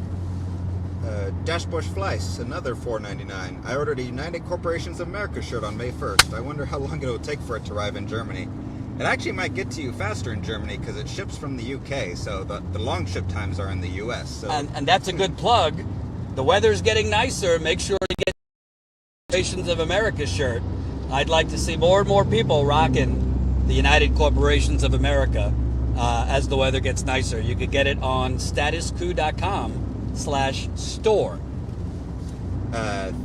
Dashbush Fleiss, another $4.99. I ordered a United Corporations of America shirt on May 1st. I wonder how long it will take for it to arrive in Germany. It actually might get to you faster in Germany because it ships from the UK, so the long ship times are in the US. So. And that's a good plug. The weather's getting nicer. Make sure to get Corporations of America shirt. I'd like to see more and more people rocking the United Corporations of America as the weather gets nicer. You could get it on StatusCoup.com/store.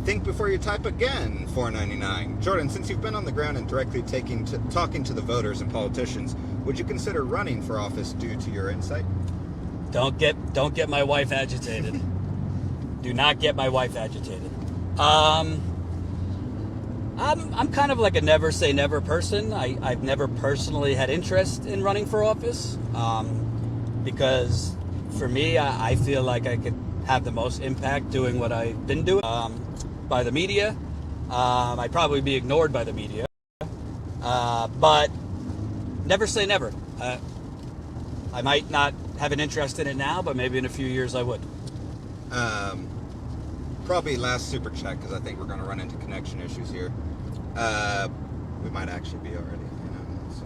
Think before you type again, $4.99. Jordan, since you've been on the ground and directly talking to the voters and politicians, would you consider running for office due to your insight? Don't get my wife agitated. Do not get my wife agitated. I'm kind of like a never say never person. I've never personally had interest in running for office because for me, I feel like I could have the most impact doing what I've been doing by the media. I'd probably be ignored by the media, but never say never. I might not have an interest in it now, but maybe in a few years I would. Probably last super chat because I think we're going to run into connection issues here. We might actually be already, so.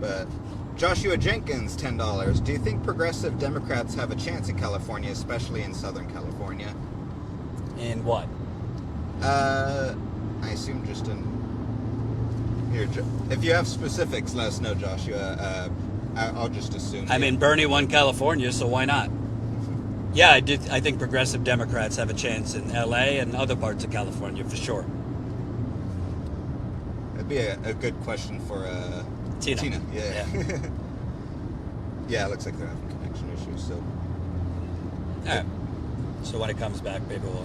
But Joshua Jenkins, $10. Do you think progressive Democrats have a chance in California, especially in Southern California? In what? I assume just in here. If you have specifics, let us know, Joshua. I'll just assume. I mean, Bernie won California, so why not? Yeah, I think progressive Democrats have a chance in LA and other parts of California for sure. That'd be a good question for Tina. Yeah. Yeah, it looks like they're having connection issues. So. All right. So when it comes back, maybe we'll.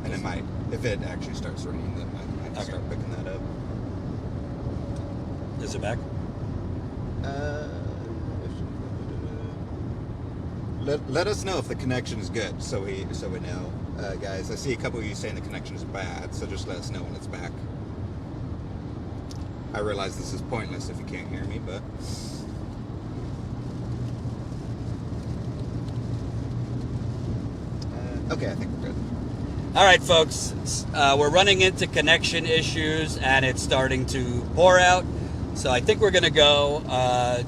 And it might, if it actually starts raining, then I might start picking that up. Is it back? Let us know if the connection is good, so we know, guys. I see a couple of you saying the connection is bad, so just let us know when it's back. I realize this is pointless if you can't hear me, but okay, I think we're good. All right, folks, we're running into connection issues, and it's starting to pour out. So I think we're going to go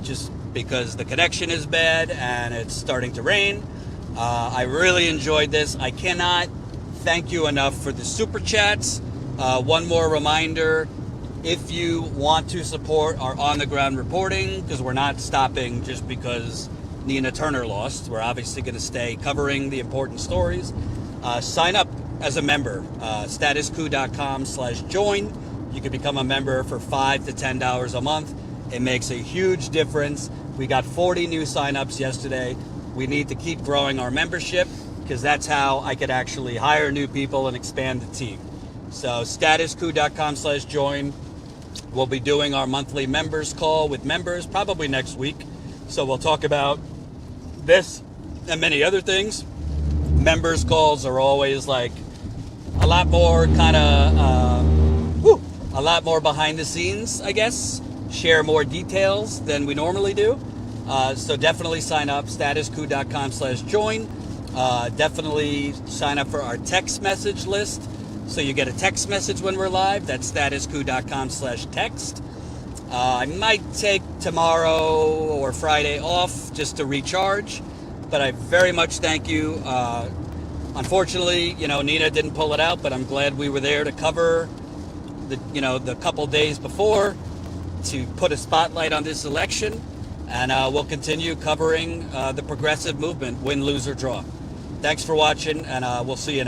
just because the connection is bad and it's starting to rain. I really enjoyed this. I cannot thank you enough for the super chats. One more reminder, if you want to support our on-the-ground reporting, because we're not stopping just because Nina Turner lost. We're obviously going to stay covering the important stories. Sign up as a member, statuscoup.com/join. You can become a member for $5 to $10 a month. It makes a huge difference. We got 40 new signups yesterday. We need to keep growing our membership because that's how I could actually hire new people and expand the team. So statuscoup.com/join. We'll be doing our monthly members call with members probably next week. So we'll talk about this and many other things. Members calls are always like a lot more kind of a lot more behind the scenes, I guess. Share more details than we normally do. So definitely sign up, statuscoup.com/join. Definitely sign up for our text message list. So you get a text message when we're live. That's statuscoup.com/text. I might take tomorrow or Friday off just to recharge, but I very much thank you. Unfortunately, Nina didn't pull it out, but I'm glad we were there to cover the couple days before to put a spotlight on this election, and we'll continue covering the progressive movement, win, lose, or draw. Thanks for watching, and we'll see you next.